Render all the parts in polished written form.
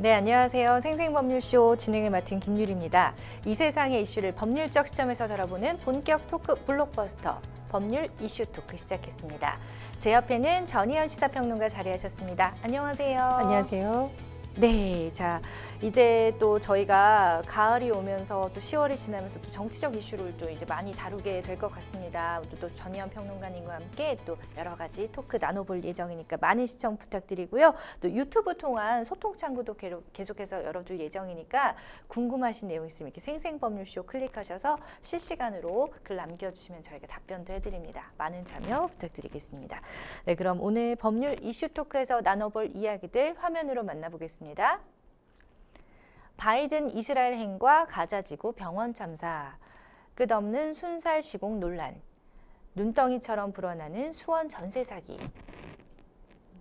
네, 안녕하세요. 생생법률쇼 진행을 맡은 김유리입니다. 이 세상의 이슈를 법률적 시점에서 다뤄보는 본격 토크 블록버스터 법률 이슈 토크 시작했습니다. 제 옆에는 전희연 시사평론가 자리하셨습니다. 안녕하세요. 안녕하세요. 네, 자 이제 또 저희가 가을이 오면서 또 10월이 지나면서 또 정치적 이슈를 또 이제 많이 다루게 될 것 같습니다. 또 전희연 평론가님과 함께 또 여러 가지 토크 나눠볼 예정이니까 많은 시청 부탁드리고요. 또 유튜브 통한 소통 창구도 계속해서 열어줄 예정이니까 궁금하신 내용 있으면 이렇게 생생법률쇼 클릭하셔서 실시간으로 글 남겨주시면 저희가 답변도 해드립니다. 많은 참여 부탁드리겠습니다. 네, 그럼 오늘 법률 이슈 토크에서 나눠볼 이야기들 화면으로 만나보겠습니다. 바이든 이스라엘 행과 가자지구 병원 참사, 끝없는 순살 시공 논란, 눈덩이처럼 불어나는 수원 전세 사기.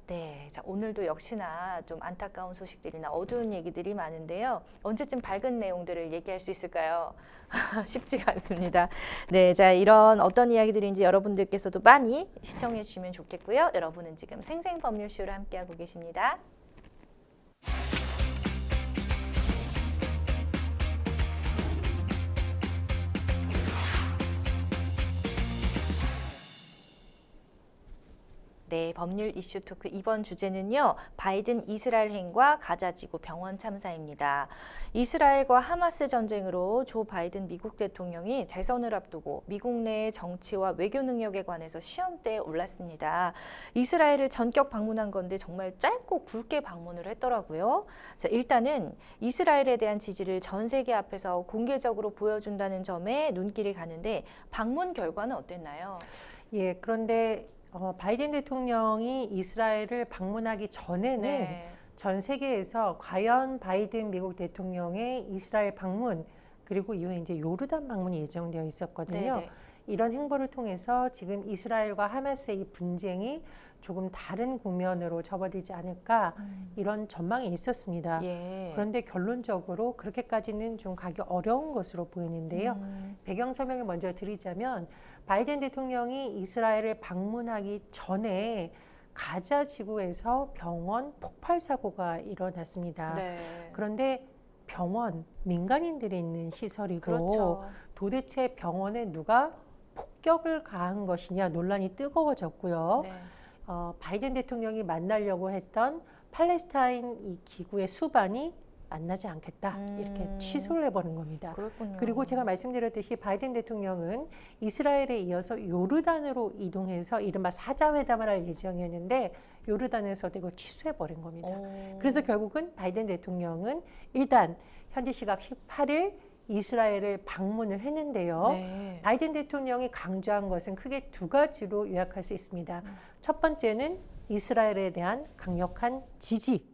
네, 자 오늘도 역시나 좀 안타까운 소식들이나 어두운 얘기들이 많은데요. 언제쯤 밝은 내용들을 얘기할 수 있을까요? 쉽지가 않습니다. 네, 자 이런 어떤 이야기들인지 여러분들께서도 많이 시청해 주시면 좋겠고요. 여러분은 지금 생생법률쇼를 함께하고 계십니다. 네, 법률 이슈 토크 이번 주제는요. 바이든 이스라엘 행과 가자지구 병원 참사입니다. 이스라엘과 하마스 전쟁으로 조 바이든 미국 대통령이 대선을 앞두고 미국 내 정치와 외교 능력에 관해서 시험대에 올랐습니다. 이스라엘을 전격 방문한 건데 정말 짧고 굵게 방문을 했더라고요. 자, 일단은 이스라엘에 대한 지지를 전 세계 앞에서 공개적으로 보여준다는 점에 눈길이 가는데 방문 결과는 어땠나요? 예, 그런데 바이든 대통령이 이스라엘을 방문하기 전에는 네. 전 세계에서 과연 바이든 미국 대통령의 이스라엘 방문 그리고 이후에 이제 요르단 방문이 예정되어 있었거든요. 네네. 이런 행보를 통해서 지금 이스라엘과 하마스의 이 분쟁이 조금 다른 국면으로 접어들지 않을까 이런 전망이 있었습니다. 예. 그런데 결론적으로 그렇게까지는 좀 가기 어려운 것으로 보이는데요. 배경 설명을 먼저 드리자면 바이든 대통령이 이스라엘을 방문하기 전에 가자 지구에서 병원 폭발 사고가 일어났습니다. 네. 그런데 병원, 민간인들이 있는 시설이고 그렇죠. 도대체 병원에 누가 폭격을 가한 것이냐 논란이 뜨거워졌고요. 네. 바이든 대통령이 만나려고 했던 팔레스타인 이 기구의 수반이 만나지 않겠다 이렇게 취소를 해버린 겁니다. 그렇군요. 그리고 제가 말씀드렸듯이 바이든 대통령은 이스라엘에 이어서 요르단으로 이동해서 이른바 사자회담을 할 예정이었는데 요르단에서도 이걸 취소해버린 겁니다. 그래서 결국은 바이든 대통령은 일단 현지 시각 18일 이스라엘을 방문을 했는데요. 네. 바이든 대통령이 강조한 것은 크게 두 가지로 요약할 수 있습니다. 첫 번째는 이스라엘에 대한 강력한 지지.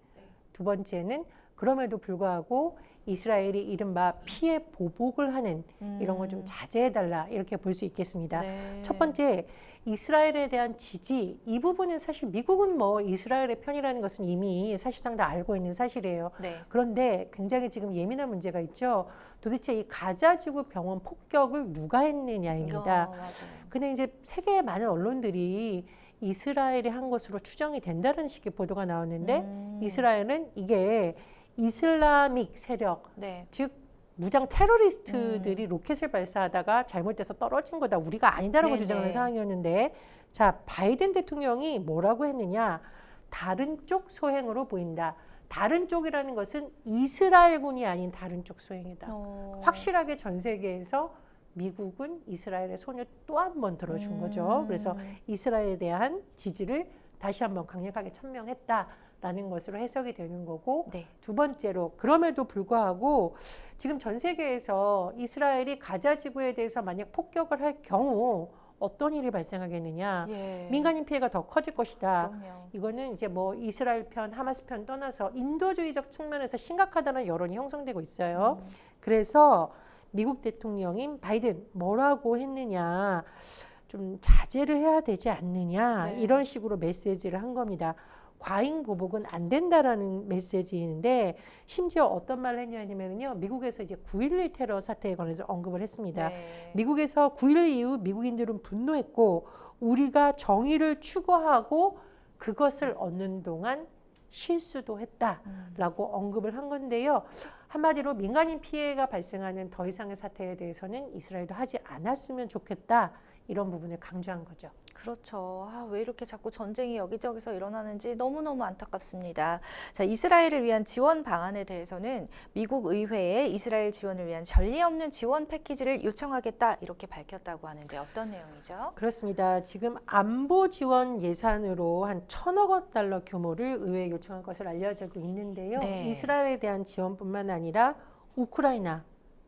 두 번째는 그럼에도 불구하고 이스라엘이 이른바 피해 보복을 하는 이런 걸 좀 자제해달라 이렇게 볼 수 있겠습니다. 네. 첫 번째, 이스라엘에 대한 지지. 이 부분은 사실 미국은 뭐 이스라엘의 편이라는 것은 이미 사실상 다 알고 있는 사실이에요. 네. 그런데 굉장히 지금 예민한 문제가 있죠. 도대체 이 가자지구 병원 폭격을 누가 했느냐입니다. 맞아요. 근데 이제 세계의 많은 언론들이 이스라엘이 한 것으로 추정이 된다는 식의 보도가 나왔는데 이스라엘은 이게 이슬라믹 세력, 네. 즉 무장 테러리스트들이 로켓을 발사하다가 잘못돼서 떨어진 거다. 우리가 아니다라고 네네. 주장하는 상황이었는데 자, 바이든 대통령이 뭐라고 했느냐. 다른 쪽 소행으로 보인다. 다른 쪽이라는 것은 이스라엘군이 아닌 다른 쪽 소행이다. 확실하게 전 세계에서 미국은 이스라엘의 손을 또 한 번 들어준 거죠. 그래서 이스라엘에 대한 지지를 다시 한번 강력하게 천명했다라는 것으로 해석이 되는 거고 네. 두 번째로 그럼에도 불구하고 지금 전 세계에서 이스라엘이 가자 지구에 대해서 만약 폭격을 할 경우 어떤 일이 발생하겠느냐. 예. 민간인 피해가 더 커질 것이다. 그럼요. 이거는 이제 뭐 이스라엘 편, 하마스 편 떠나서 인도주의적 측면에서 심각하다는 여론이 형성되고 있어요. 그래서 미국 대통령인 바이든 뭐라고 했느냐. 좀 자제를 해야 되지 않느냐. 네. 이런 식으로 메시지를 한 겁니다. 과잉 보복은 안 된다라는 메시지인데 심지어 어떤 말을 했냐면요. 미국에서 이제 9.11 테러 사태에 관해서 언급을 했습니다. 네. 미국에서 9.11 이후 미국인들은 분노했고 우리가 정의를 추구하고 그것을 얻는 동안 실수도 했다라고 언급을 한 건데요. 한마디로 민간인 피해가 발생하는 더 이상의 사태에 대해서는 이스라엘도 하지 않았으면 좋겠다. 이런 부분을 강조한 거죠. 그렇죠. 왜 이렇게 자꾸 전쟁이 여기저기서 일어나는지 너무너무 안타깝습니다. 자, 이스라엘을 위한 지원 방안에 대해서는 미국 의회에 이스라엘 지원을 위한 전례 없는 지원 패키지를 요청하겠다 이렇게 밝혔다고 하는데 어떤 내용이죠? 그렇습니다. 지금 안보 지원 예산으로 한 1,000억 달러 규모를 의회에 요청한 것을 알려지고 있는데요. 네. 이스라엘에 대한 지원뿐만 아니라 우크라이나,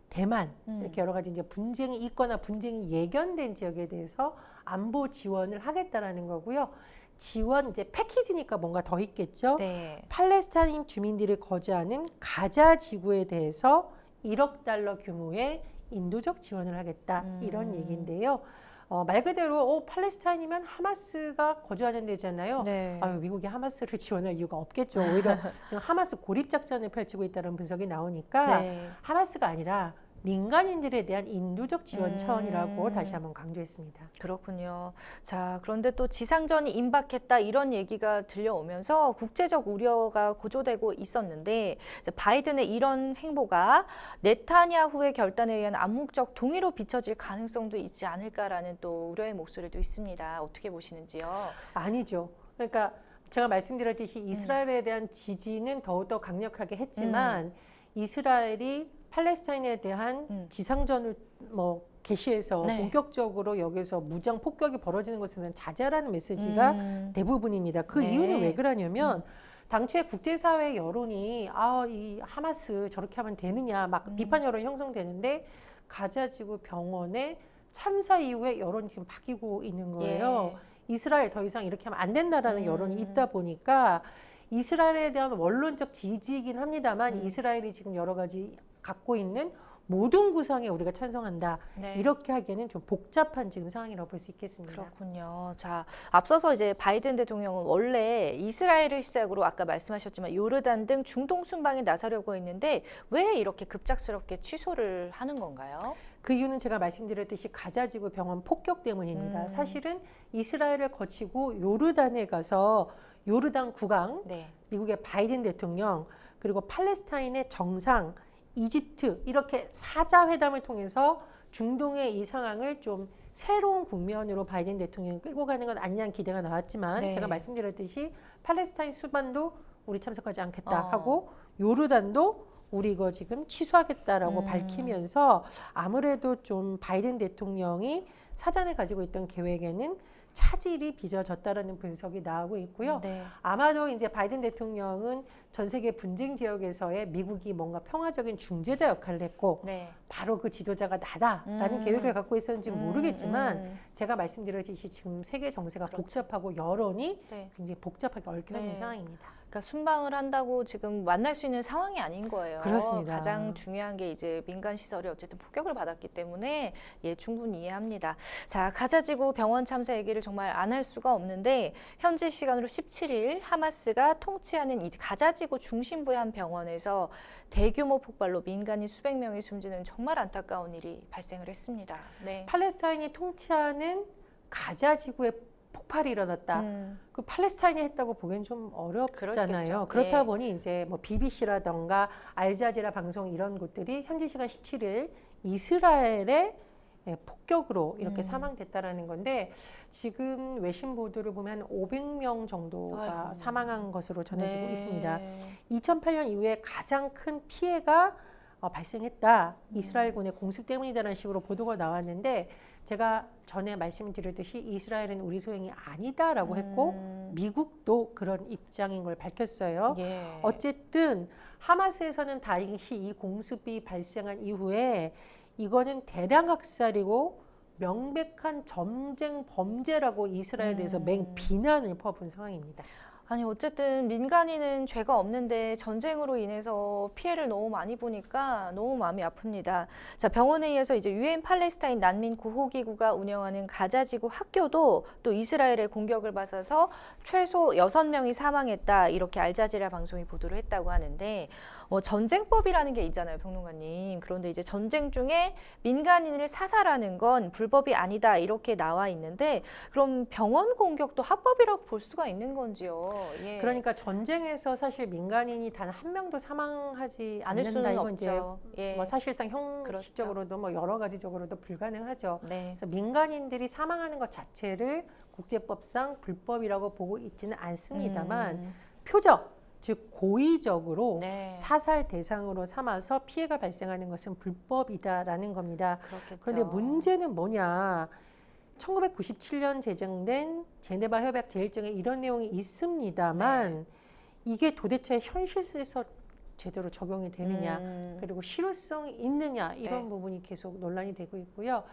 대만 이렇게 여러 가지 이제 분쟁이 있거나 분쟁이 예견된 지역에 대해서 안보 지원을 하겠다라는 거고요. 지원 이제 패키지니까 뭔가 더 있겠죠. 네. 팔레스타인 주민들이 거주하는 가자 지구에 대해서 1억 달러 규모의 인도적 지원을 하겠다 이런 얘기인데요. 말 그대로 팔레스타인이면 하마스가 거주하는 데잖아요. 네. 미국이 하마스를 지원할 이유가 없겠죠. 오히려 지금 하마스 고립 작전을 펼치고 있다는 분석이 나오니까 네. 하마스가 아니라 민간인들에 대한 인도적 지원 차원이라고 다시 한번 강조했습니다. 그렇군요. 자, 그런데 또 지상전이 임박했다 이런 얘기가 들려오면서 국제적 우려가 고조되고 있었는데 바이든의 이런 행보가 네타냐후의 결단에 의한 암묵적 동의로 비춰질 가능성도 있지 않을까라는 또 우려의 목소리도 있습니다. 어떻게 보시는지요? 아니죠. 그러니까 제가 말씀드렸듯이 이스라엘에 대한 지지는 더욱더 강력하게 했지만 이스라엘이 팔레스타인에 대한 지상전을 개시해서 네. 본격적으로 여기서 무장 폭격이 벌어지는 것은 자제하라는 메시지가 대부분입니다. 그 네. 이유는 왜 그러냐면 당초에 국제사회 여론이 이 하마스 저렇게 하면 되느냐 막 비판 여론이 형성되는데 가자지구 병원의 참사 이후에 여론이 지금 바뀌고 있는 거예요. 예. 이스라엘 더 이상 이렇게 하면 안 된다라는 여론이 있다 보니까 이스라엘에 대한 원론적 지지이긴 합니다만 이스라엘이 지금 여러 가지 갖고 있는 모든 구상에 우리가 찬성한다. 네. 이렇게 하기에는 좀 복잡한 지금 상황이라고 볼 수 있겠습니다. 그렇군요. 자, 앞서서 이제 바이든 대통령은 원래 이스라엘을 시작으로 아까 말씀하셨지만 요르단 등 중동 순방에 나서려고 했는데 왜 이렇게 급작스럽게 취소를 하는 건가요? 그 이유는 제가 말씀드렸듯이 가자지구 병원 폭격 때문입니다. 사실은 이스라엘을 거치고 요르단에 가서 요르단 국왕, 네. 미국의 바이든 대통령, 그리고 팔레스타인의 정상, 이집트 이렇게 사자회담을 통해서 중동의 이 상황을 좀 새로운 국면으로 바이든 대통령이 끌고 가는 건 아니냐는 기대가 나왔지만 네. 제가 말씀드렸듯이 팔레스타인 수반도 우리 참석하지 않겠다 하고 요르단도 우리 이거 지금 취소하겠다라고 밝히면서 아무래도 좀 바이든 대통령이 사전에 가지고 있던 계획에는 차질이 빚어졌다라는 분석이 나오고 있고요. 네. 아마도 이제 바이든 대통령은 전 세계 분쟁 지역에서의 미국이 뭔가 평화적인 중재자 역할을 했고 네. 바로 그 지도자가 나다라는 계획을 갖고 있었는지 모르겠지만 제가 말씀드렸듯이 지금 세계 정세가 그렇죠. 복잡하고 여론이 네. 굉장히 복잡하게 얽혀 있는 네. 상황입니다. 그러니까 순방을 한다고 지금 만날 수 있는 상황이 아닌 거예요. 그렇습니다. 가장 중요한 게 이제 민간 시설이 어쨌든 폭격을 받았기 때문에 충분히 이해합니다. 자, 가자지구 병원 참사 얘기를 정말 안 할 수가 없는데 현지 시간으로 17일 하마스가 통치하는 이 가자지구 중심부의 한 병원에서 대규모 폭발로 민간인 수백 명이 숨지는 정말 안타까운 일이 발생을 했습니다. 네. 팔레스타인이 통치하는 가자지구에 폭발이 일어났다. 그 팔레스타인이 했다고 보기엔 좀 어렵잖아요. 그렇겠죠. 그렇다 예. 보니 이제 뭐 BBC라던가 알자지라 방송 이런 곳들이 현지 시간 17일 이스라엘의 폭격으로 이렇게 사망됐다라는 건데 지금 외신 보도를 보면 한 500명 정도가 아이고. 사망한 것으로 전해지고 네. 있습니다. 2008년 이후에 가장 큰 피해가 발생했다. 이스라엘군의 공습 때문이다라는 식으로 보도가 나왔는데 제가 전에 말씀드렸듯이 이스라엘은 우리 소행이 아니다라고 했고 미국도 그런 입장인 걸 밝혔어요. 예. 어쨌든 하마스에서는 당시 이 공습이 발생한 이후에 이거는 대량 학살이고 명백한 전쟁 범죄라고 이스라엘에 대해서 맹 비난을 퍼부은 상황입니다. 아니 어쨌든 민간인은 죄가 없는데 전쟁으로 인해서 피해를 너무 많이 보니까 너무 마음이 아픕니다. 자, 병원에 의해서 이제 유엔 팔레스타인 난민 구호기구가 운영하는 가자지구 학교도 또 이스라엘의 공격을 받아서 최소 6명이 사망했다 이렇게 알자지라 방송이 보도를 했다고 하는데 전쟁법이라는 게 있잖아요, 평론가님. 그런데 이제 전쟁 중에 민간인을 사살하는 건 불법이 아니다 이렇게 나와 있는데 그럼 병원 공격도 합법이라고 볼 수가 있는 건지요? 예. 그러니까 전쟁에서 사실 민간인이 단 한 명도 사망하지 않을 않는다. 수는 이건 이제 없죠. 예. 뭐 사실상 형식적으로도 뭐 여러 가지적으로도 불가능하죠. 네. 그래서 민간인들이 사망하는 것 자체를 국제법상 불법이라고 보고 있지는 않습니다만 표적, 즉 고의적으로 네. 사살 대상으로 삼아서 피해가 발생하는 것은 불법이다라는 겁니다. 그렇겠죠. 그런데 문제는 뭐냐? 1997년 제정된 제네바 협약 제1조에 이런 내용이 있습니다만 이게 도대체 현실에서 제대로 적용이 되느냐, 그리고 실효성이 있느냐 이런 네. 부분이 계속 논란이 되고 있고요.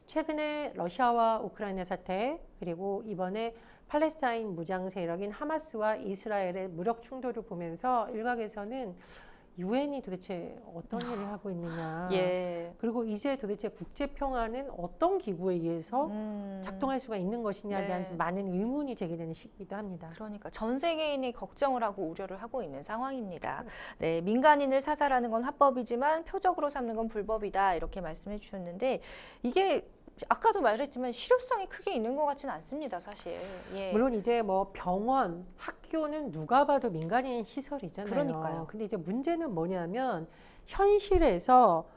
최근에 러시아와 우크라이나 사태, 그리고 이번에 팔레스타인 무장 세력인 하마스와 이스라엘의 무력 충돌을 보면서 일각에서는 유엔이 도대체 어떤 일을 하고 있느냐, 예. 그리고 이제 도대체 국제평화는 어떤 기구에 의해서 작동할 수가 있는 것이냐에 대한 좀 많은 의문이 제기되는 시기이기도 합니다. 그러니까 전 세계인이 걱정을 하고 우려를 하고 있는 상황입니다. 네, 민간인을 사살하는 건 합법이지만 표적으로 삼는 건 불법이다 이렇게 말씀해 주셨는데 이게 아까도 말했지만 실효성이 크게 있는 것 같지는 않습니다, 사실. 예. 물론 이제 뭐 병원, 학교는 누가 봐도 민간인 시설이잖아요. 그러니까요. 근데 이제 문제는 뭐냐면 현실에서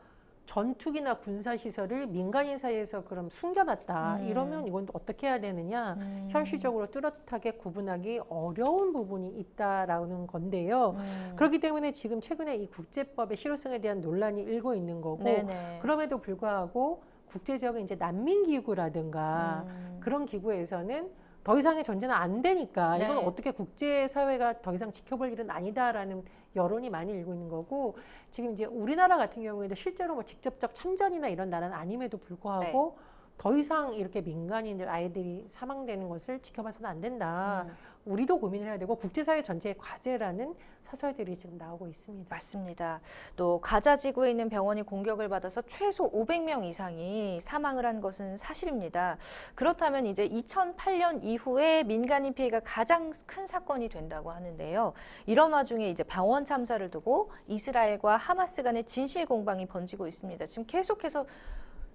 전투기나 군사 시설을 민간인 사이에서 그럼 숨겨놨다. 이러면 이건 어떻게 해야 되느냐? 현실적으로 뚜렷하게 구분하기 어려운 부분이 있다라는 건데요. 그렇기 때문에 지금 최근에 이 국제법의 실효성에 대한 논란이 일고 있는 거고, 네네. 그럼에도 불구하고 국제적인 이제 난민기구라든가 그런 기구에서는 더 이상의 전제는 안 되니까 이건 네. 어떻게 국제사회가 더 이상 지켜볼 일은 아니다라는 여론이 많이 일고 있는 거고, 지금 이제 우리나라 같은 경우에도 실제로 뭐 직접적 참전이나 이런 나라는 아님에도 불구하고 더 이상 이렇게 민간인들, 아이들이 사망되는 것을 지켜봐서는 안 된다. 우리도 고민을 해야 되고 국제사회 전체의 과제라는 사설들이 지금 나오고 있습니다. 맞습니다. 또 가자 지구에 있는 병원이 공격을 받아서 최소 500명 이상이 사망을 한 것은 사실입니다. 그렇다면 이제 2008년 이후에 민간인 피해가 가장 큰 사건이 된다고 하는데요. 이런 와중에 이제 병원 참사를 두고 이스라엘과 하마스 간의 진실 공방이 번지고 있습니다. 지금 계속해서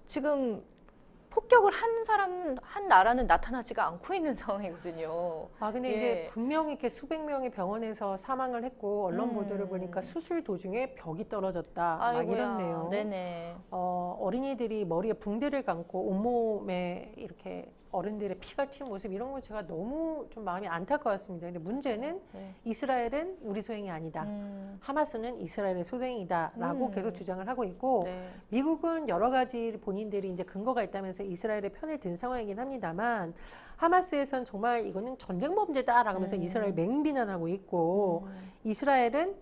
지금 폭격을 한 나라는 나타나지가 않고 있는 상황이거든요. 근데 예. 이제 분명히 이렇게 수백 명이 병원에서 사망을 했고, 언론 보도를 보니까 수술 도중에 벽이 떨어졌다. 막 아이고야. 이런 내용. 네네. 어린이들이 머리에 붕대를 감고 온몸에 이렇게 어른들의 피가 튄 모습, 이런 거 제가 너무 좀 마음이 안타까웠습니다. 근데 문제는 네. 이스라엘은 우리 소행이 아니다. 하마스는 이스라엘의 소행이다라고 계속 주장을 하고 있고, 네. 미국은 여러 가지 본인들이 이제 근거가 있다면서 이스라엘의 편을 든 상황이긴 합니다만, 하마스에서는 정말 이거는 전쟁 범죄다라고 하면서 이스라엘 맹비난하고 있고, 이스라엘은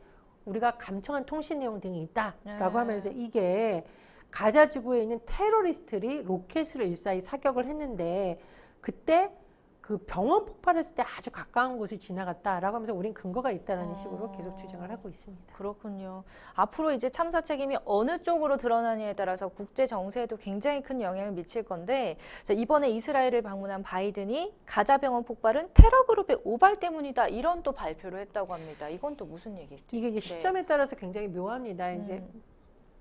우리가 감청한 통신 내용 등이 있다라고 하면서 이게 가자 지구에 있는 테러리스트들이 로켓을 일사히 사격을 했는데, 그때 그 병원 폭발했을 때 아주 가까운 곳을 지나갔다라고 하면서 우린 근거가 있다는 식으로 계속 주장을 하고 있습니다. 그렇군요. 앞으로 이제 참사 책임이 어느 쪽으로 드러나냐에 따라서 국제 정세에도 굉장히 큰 영향을 미칠 건데, 자, 이번에 이스라엘을 방문한 바이든이 가자 병원 폭발은 테러 그룹의 오발 때문이다 이런 또 발표를 했다고 합니다. 이건 또 무슨 얘기죠? 이게 이제 시점에 따라서 굉장히 묘합니다. 이제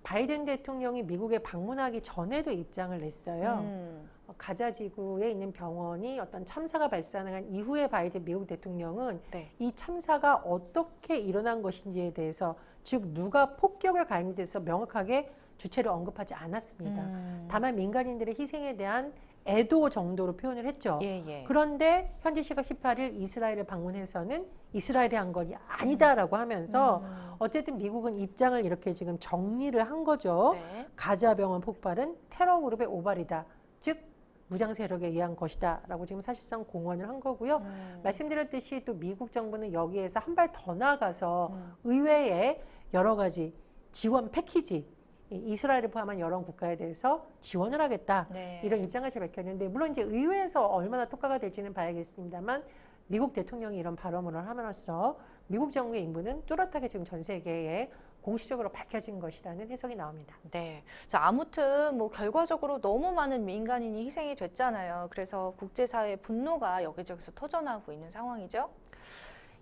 바이든 대통령이 미국에 방문하기 전에도 입장을 냈어요. 가자 지구에 있는 병원이 어떤 참사가 발생한 이후에 바이든 미국 대통령은 이 참사가 어떻게 일어난 것인지에 대해서, 즉 누가 폭격을 가했는지에 대해서 명확하게 주체를 언급하지 않았습니다. 다만 민간인들의 희생에 대한 애도 정도로 표현을 했죠. 그런데 현지 시각 18일 이스라엘을 방문해서는 이스라엘이 한 건 아니다라고 하면서 어쨌든 미국은 입장을 이렇게 지금 정리를 한 거죠. 가자 병원 폭발은 테러 그룹의 오발이다. 즉 무장 세력에 의한 것이다 라고 지금 사실상 공언을 한 거고요. 말씀드렸듯이 또 미국 정부는 여기에서 한 발 더 나아가서 의회에 여러 가지 지원 패키지, 이스라엘을 포함한 여러 국가에 대해서 지원을 하겠다. 이런 입장을 밝혔는데, 물론 이제 의회에서 얼마나 통과가 될지는 봐야겠습니다만, 미국 대통령이 이런 발언을 함으로써 미국 정부의 임무는 뚜렷하게 지금 전 세계에 공식적으로 밝혀진 것이라는 해석이 나옵니다. 네. 자, 아무튼 뭐 결과적으로 너무 많은 민간인이 희생이 됐잖아요. 그래서 국제사회의 분노가 여기저기서 터져나오고 있는 상황이죠.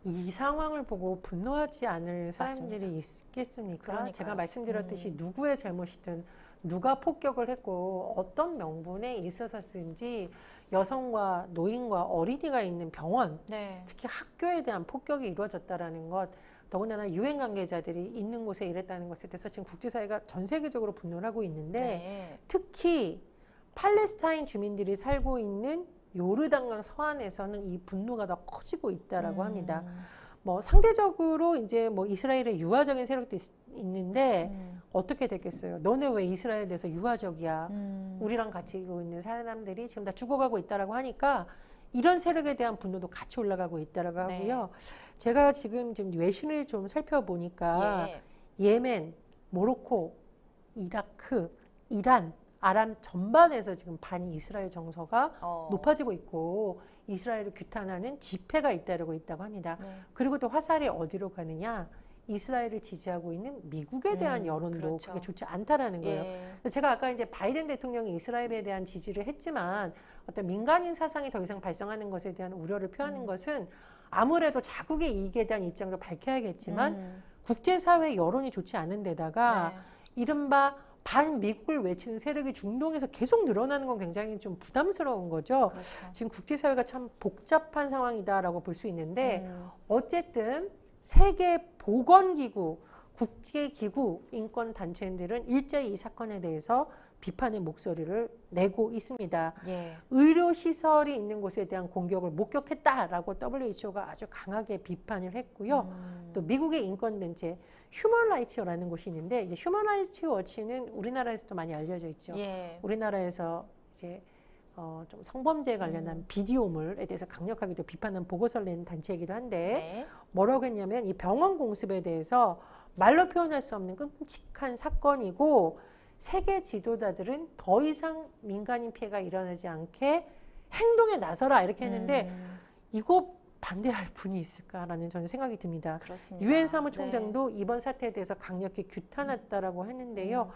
이 상황을 보고 분노하지 않을 사람들이 있겠습니까? 그러니까요. 제가 말씀드렸듯이 누구의 잘못이든 누가 폭격을 했고 어떤 명분에 있어서든지 여성과 노인과 어린이가 있는 병원, 네. 특히 학교에 대한 폭격이 이루어졌다라는 것, 더군다나 유엔 관계자들이 있는 곳에 이랬다는 것에 대해서 지금 국제사회가 전 세계적으로 분노를 하고 있는데 네. 특히 팔레스타인 주민들이 살고 있는 요르단강 서안에서는 이 분노가 더 커지고 있다라고 합니다. 뭐 상대적으로 이제 뭐 이스라엘의 유화적인 세력도 있는데 어떻게 됐겠어요? 너네 왜 이스라엘에 대해서 유화적이야? 우리랑 같이 있는 사람들이 지금 다 죽어가고 있다라고 하니까 이런 세력에 대한 분노도 같이 올라가고 있다라고 하고요. 제가 지금 외신을 좀 살펴보니까 예멘, 모로코, 이라크, 이란, 아랍 전반에서 지금 반 이스라엘 정서가 높아지고 있고 이스라엘을 규탄하는 집회가 잇따르고 있다고 합니다. 그리고 또 화살이 어디로 가느냐? 이스라엘을 지지하고 있는 미국에 대한 여론도 그렇죠. 그게 좋지 않다라는 거예요. 그래서 제가 아까 이제 바이든 대통령이 이스라엘에 대한 지지를 했지만 어떤 민간인 사상이 더 이상 발생하는 것에 대한 우려를 표하는 것은 아무래도 자국의 이익에 대한 입장도 밝혀야겠지만 국제사회 여론이 좋지 않은 데다가 이른바 반미국을 외치는 세력이 중동에서 계속 늘어나는 건 굉장히 좀 부담스러운 거죠. 그렇죠. 지금 국제사회가 참 복잡한 상황이다라고 볼 수 있는데 어쨌든 세계보건기구, 국제기구, 인권단체들은 일제히 이 사건에 대해서 비판의 목소리를 내고 있습니다. 의료시설이 있는 곳에 대한 공격을 목격했다라고 WHO가 아주 강하게 비판을 했고요. 또 미국의 인권단체 휴먼 라이츠라는 곳이 있는데 이제 휴먼 라이츠 워치는 우리나라에서도 많이 알려져 있죠. 우리나라에서 이제 좀 성범죄에 관련한 비디오물에 대해서 강력하게 또 비판하는 보고서를 낸 단체이기도 한데 뭐라고 했냐면 이 병원 공습에 대해서 말로 표현할 수 없는 끔찍한 사건이고 세계 지도자들은 더 이상 민간인 피해가 일어나지 않게 행동에 나서라 이렇게 했는데 이거 반대할 분이 있을까라는 저는 생각이 듭니다. 유엔 사무총장도 이번 사태에 대해서 강력히 규탄했다라고 했는데요.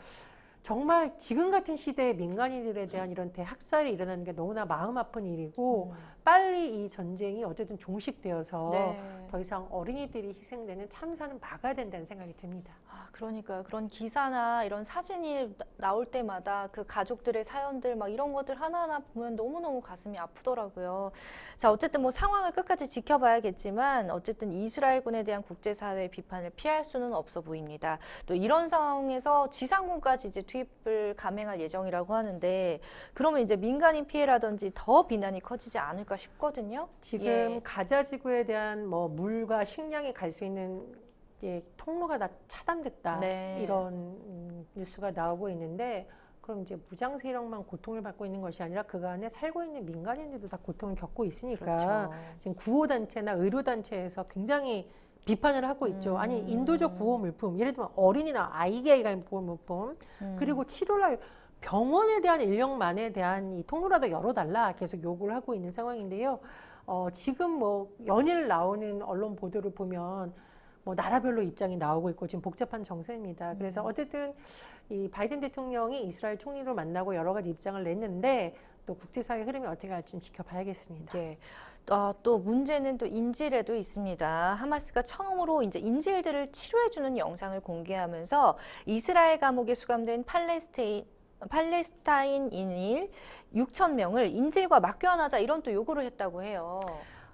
정말 지금 같은 시대에 민간인들에 대한 이런 대학살이 일어나는 게 너무나 마음 아픈 일이고 빨리 이 전쟁이 어쨌든 종식되어서 더 이상 어린이들이 희생되는 참사는 막아야 된다는 생각이 듭니다. 그러니까 그런 기사나 이런 사진이 나올 때마다 그 가족들의 사연들 막 이런 것들 하나하나 보면 너무너무 가슴이 아프더라고요. 자, 어쨌든 뭐 상황을 끝까지 지켜봐야겠지만 어쨌든 이스라엘군에 대한 국제사회의 비판을 피할 수는 없어 보입니다. 또 이런 상황에서 지상군까지 이제 투입을 감행할 예정이라고 하는데 그러면 이제 민간인 피해라든지 더 비난이 커지지 않을까 싶거든요. 지금 가자 지구에 대한 뭐 물과 식량이 갈 수 있는 이제 통로가 다 차단됐다 이런 뉴스가 나오고 있는데 그럼 이제 무장 세력만 고통을 받고 있는 것이 아니라 그 안에 살고 있는 민간인들도 다 고통을 겪고 있으니까 지금 구호단체나 의료단체에서 굉장히 비판을 하고 있죠. 아니 인도적 구호 물품, 예를 들면 어린이나 아이에게 간 구호 물품, 그리고 치료를 병원에 대한 인력만에 대한 이 통로라도 열어달라 계속 요구를 하고 있는 상황인데요. 지금 뭐 연일 나오는 언론 보도를 보면 뭐 나라별로 입장이 나오고 있고 지금 복잡한 정세입니다. 그래서 어쨌든 이 바이든 대통령이 이스라엘 총리를 만나고 여러 가지 입장을 냈는데 또 국제사회 흐름이 어떻게 갈지 좀 지켜봐야겠습니다. 또 문제는 또 인질에도 있습니다. 하마스가 처음으로 이제 인질들을 치료해주는 영상을 공개하면서 이스라엘 감옥에 수감된 팔레스타인인일 6,000명을 인질과 맞교환하자 이런 또 요구를 했다고 해요.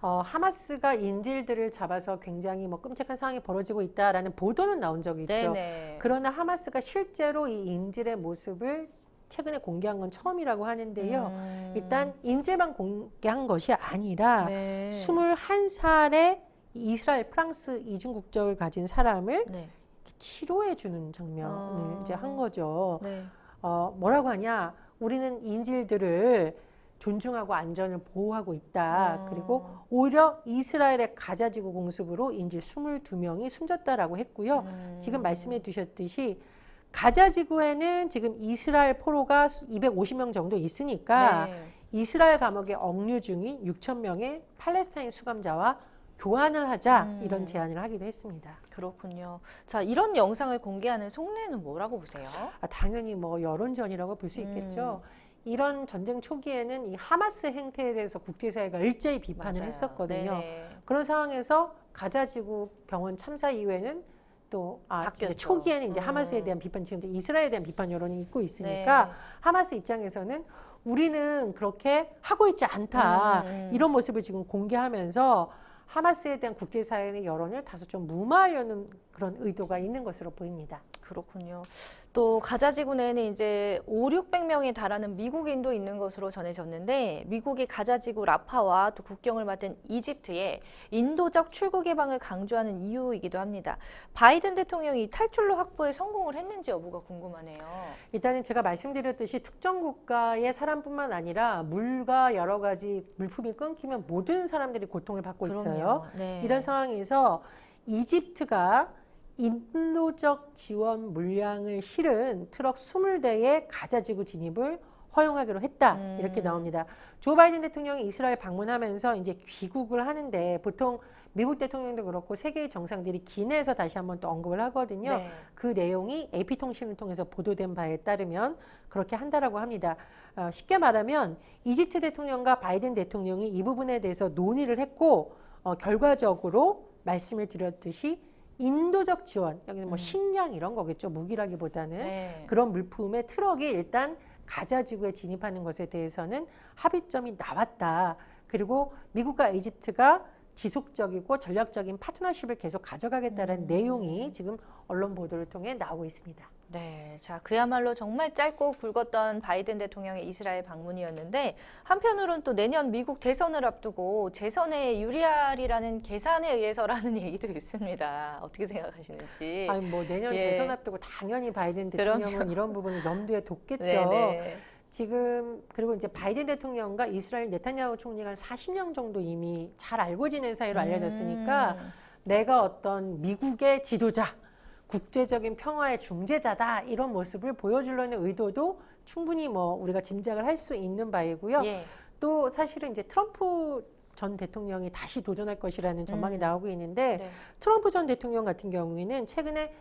하마스가 인질들을 잡아서 굉장히 뭐 끔찍한 상황이 벌어지고 있다라는 보도는 나온 적이 있죠. 그러나 하마스가 실제로 이 인질의 모습을 최근에 공개한 건 처음이라고 하는데요. 일단 인질만 공개한 것이 아니라 21살의 이스라엘, 프랑스 이중 국적을 가진 사람을 치료해주는 장면을 이제 한 거죠. 뭐라고 하냐? 우리는 인질들을 존중하고 안전을 보호하고 있다. 그리고 오히려 이스라엘의 가자지구 공습으로 인질 22명이 숨졌다라고 했고요. 지금 말씀해 주셨듯이 가자지구에는 지금 이스라엘 포로가 250명 정도 있으니까 이스라엘 감옥에 억류 중인 6,000명의 팔레스타인 수감자와 교환을 하자 이런 제안을 하기도 했습니다. 그렇군요. 자, 이런 영상을 공개하는 속내는 뭐라고 보세요? 당연히 뭐 여론전이라고 볼 수 있겠죠. 이런 전쟁 초기에는 이 하마스 행태에 대해서 국제사회가 일제히 비판을 했었거든요. 그런 상황에서 가자지구 병원 참사 이후에는 또 바뀌었죠. 진짜 초기에는 이제 하마스에 대한 비판, 지금 이제 이스라엘에 대한 비판 여론이 있고 있으니까 하마스 입장에서는 우리는 그렇게 하고 있지 않다. 이런 모습을 지금 공개하면서 하마스에 대한 국제사회의 여론을 다소 좀 무마하려는 그런 의도가 있는 것으로 보입니다. 그렇군요. 또 가자 지구 내에는 이제 500~600명에 달하는 미국인도 있는 것으로 전해졌는데 미국이 가자 지구 라파와 또 국경을 맞은 이집트에 인도적 출국 개방을 강조하는 이유이기도 합니다. 바이든 대통령이 이 탈출로 확보에 성공을 했는지 여부가 궁금하네요. 일단은 제가 말씀드렸듯이 특정 국가의 사람뿐만 아니라 물과 여러 가지 물품이 끊기면 모든 사람들이 고통을 받고 있어요. 네. 이런 상황에서 이집트가 인도적 지원 물량을 실은 트럭 20대의 가자 지구 진입을 허용하기로 했다. 이렇게 나옵니다. 조 바이든 대통령이 이스라엘 방문하면서 이제 귀국을 하는데 보통 미국 대통령도 그렇고 세계의 정상들이 기내에서 다시 한번 또 언급을 하거든요. 네. 그 내용이 AP통신을 통해서 보도된 바에 따르면 그렇게 한다라고 합니다. 쉽게 말하면 이집트 대통령과 바이든 대통령이 이 부분에 대해서 논의를 했고 결과적으로 말씀을 드렸듯이 인도적 지원, 여기는 뭐 식량 이런 거겠죠. 무기라기보다는 네. 그런 물품의 트럭이 일단 가자 지구에 진입하는 것에 대해서는 합의점이 나왔다. 그리고 미국과 이집트가 지속적이고 전략적인 파트너십을 계속 가져가겠다는 내용이 지금 언론 보도를 통해 나오고 있습니다. 네, 자 그야말로 정말 짧고 굵었던 바이든 대통령의 이스라엘 방문이었는데 한편으로는 또 내년 미국 대선을 앞두고 재선에 유리하리라는 계산에 의해서라는 얘기도 있습니다. 어떻게 생각하시는지. 아니 뭐 내년 예. 대선 앞두고 당연히 바이든 대통령은 그럼요. 이런 부분을 염두에 뒀겠죠. 네네. 지금 그리고 이제 바이든 대통령과 이스라엘 네타냐후 총리가 40년 정도 이미 잘 알고 지낸 사이로 알려졌으니까 내가 어떤 미국의 지도자, 국제적인 평화의 중재자다 이런 모습을 보여주려는 의도도 충분히 뭐 우리가 짐작을 할 수 있는 바이고요. 예. 또 사실은 이제 트럼프 전 대통령이 다시 도전할 것이라는 전망이 나오고 있는데 네. 트럼프 전 대통령 같은 경우에는 최근에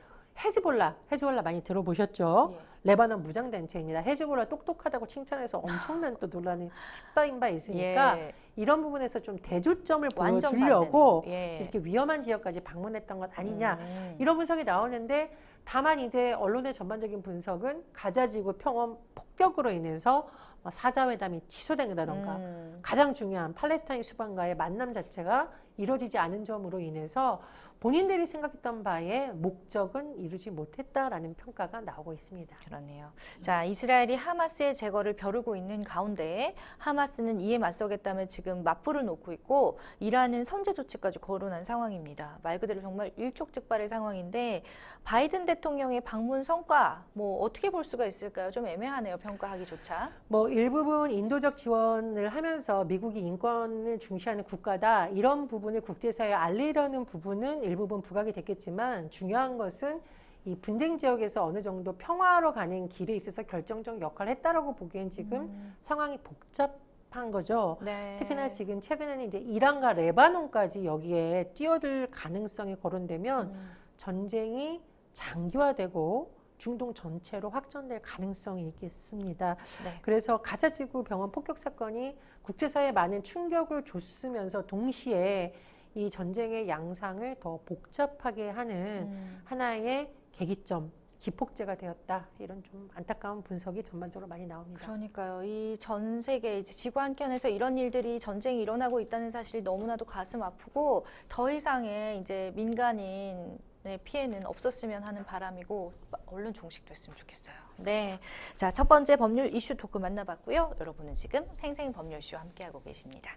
헤즈볼라 많이 들어보셨죠? 예. 레바논 무장단체입니다. 헤즈볼라 똑똑하다고 칭찬해서 엄청난 또 논란이 휩싸인 바 있으니까 예. 이런 부분에서 좀 대조점을 완전 보여주려고 반대네요. 예. 이렇게 위험한 지역까지 방문했던 것 아니냐 이런 분석이 나오는데 다만 이제 언론의 전반적인 분석은 가자지구 평원 폭격으로 인해서 사자회담이 취소된다던가 가장 중요한 팔레스타인 수반과의 만남 자체가 이루어지지 않은 점으로 인해서 본인들이 생각했던 바의 목적은 이루지 못했다라는 평가가 나오고 있습니다. 그러네요. 자, 이스라엘이 하마스의 제거를 벼르고 있는 가운데 하마스는 이에 맞서겠다며 지금 맞불을 놓고 있고 이란은 선제 조치까지 거론한 상황입니다. 말 그대로 정말 일촉즉발의 상황인데 바이든 대통령의 방문 성과 뭐 어떻게 볼 수가 있을까요? 좀 애매하네요. 평가하기조차. 뭐 일부분 인도적 지원을 하면서 미국이 인권을 중시하는 국가다 이런 부분을 국제사회에 알리려는 부분은 일부분 부각이 됐겠지만 중요한 것은 이 분쟁 지역에서 어느 정도 평화로 가는 길에 있어서 결정적 역할을 했다라고 보기엔 지금 상황이 복잡한 거죠. 네. 특히나 지금 최근에는 이제 이란과 레바논까지 여기에 뛰어들 가능성이 거론되면 전쟁이 장기화되고 중동 전체로 확전될 가능성이 있겠습니다. 네. 그래서 가자지구 병원 폭격 사건이 국제사회에 많은 충격을 줬으면서 동시에 이 전쟁의 양상을 더 복잡하게 하는 하나의 계기점, 기폭제가 되었다. 이런 좀 안타까운 분석이 전반적으로 많이 나옵니다. 그러니까요. 이 전 세계 이제 지구 한켠에서 이런 일들이 전쟁이 일어나고 있다는 사실이 너무나도 가슴 아프고 더 이상의 이제 민간인 피해는 없었으면 하는 바람이고 얼른 종식됐으면 좋겠어요. 네, 자, 첫 번째 법률 이슈 토크 만나봤고요. 여러분은 지금 생생 법률쇼 함께하고 계십니다.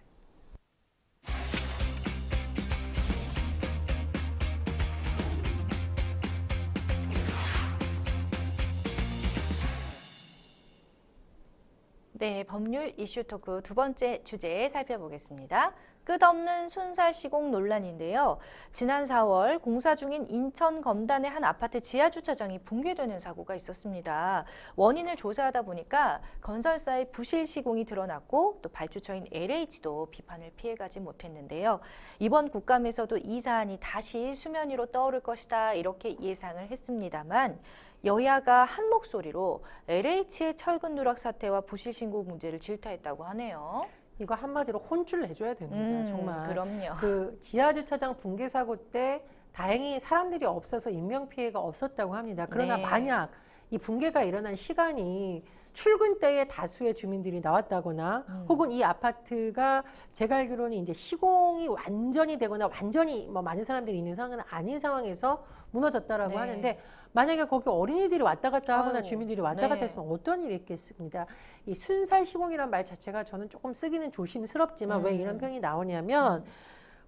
네, 법률 이슈 토크 두 번째 주제 살펴보겠습니다. 끝없는 순살 시공 논란인데요. 지난 4월 공사 중인 인천 검단의 한 아파트 지하 주차장이 붕괴되는 사고가 있었습니다. 원인을 조사하다 보니까 건설사의 부실 시공이 드러났고 또 발주처인 LH도 비판을 피해가지 못했는데요. 이번 국감에서도 이 사안이 다시 수면 위로 떠오를 것이다 이렇게 예상을 했습니다만 여야가 한 목소리로 LH의 철근 누락 사태와 부실 신고 문제를 질타했다고 하네요. 이거 한마디로 혼쭐 내줘야 됩니다. 정말. 그럼요. 그 지하 주차장 붕괴 사고 때 다행히 사람들이 없어서 인명피해가 없었다고 합니다. 그러나 네. 만약 이 붕괴가 일어난 시간이 출근 때에 다수의 주민들이 나왔다거나 혹은 이 아파트가 제가 알기로는 이제 시공이 완전히 되거나 완전히 뭐 많은 사람들이 있는 상황은 아닌 상황에서 무너졌다라고 네. 하는데 만약에 거기 어린이들이 왔다 갔다 하거나 아유, 주민들이 왔다 네. 갔다 했으면 어떤 일이 있겠습니다. 이 순살 시공이란 말 자체가 저는 조금 쓰기는 조심스럽지만 왜 이런 표현이 나오냐면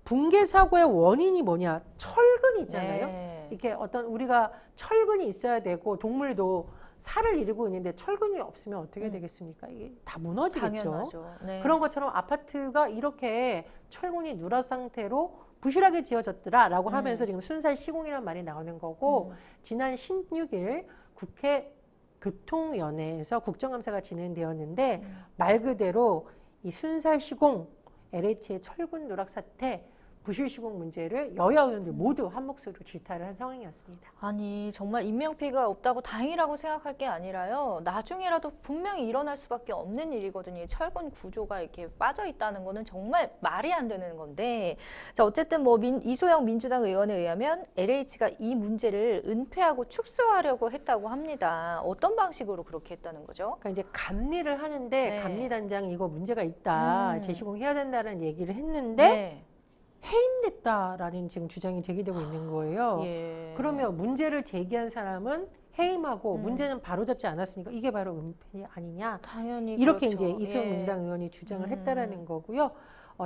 붕괴 사고의 원인이 뭐냐? 철근이잖아요. 네. 이렇게 어떤 우리가 철근이 있어야 되고 동물도 살을 이루고 있는데 철근이 없으면 어떻게 되겠습니까? 이게 다 무너지겠죠. 당연하죠. 네. 그런 것처럼 아파트가 이렇게 철근이 누락 상태로 부실하게 지어졌더라라고 하면서 지금 순살 시공이라는 말이 나오는 거고 지난 16일 국회 교통위원회에서 국정감사가 진행되었는데 말 그대로 이 순살 시공 LH의 철근 누락 사태 부실 시공 문제를 여야 의원들 모두 한 목소리로 질타를 한 상황이었습니다. 아니 정말 인명피해가 없다고 다행이라고 생각할 게 아니라요. 나중에라도 분명히 일어날 수밖에 없는 일이거든요. 철근 구조가 이렇게 빠져 있다는 거는 정말 말이 안 되는 건데 자 어쨌든 뭐 이소영 민주당 의원에 의하면 LH가 이 문제를 은폐하고 축소하려고 했다고 합니다. 어떤 방식으로 그렇게 했다는 거죠? 그러니까 이제 감리를 하는데 네. 감리단장이 이거 문제가 있다 재시공해야 된다는 얘기를 했는데 네. 해임됐다라는 지금 주장이 제기되고 있는 거예요. 예. 그러면 문제를 제기한 사람은 해임하고 문제는 바로잡지 않았으니까 이게 바로 은폐 아니냐 당연히 이렇게 그렇죠. 이제 이소영 예. 민주당 의원이 주장을 했다라는 거고요.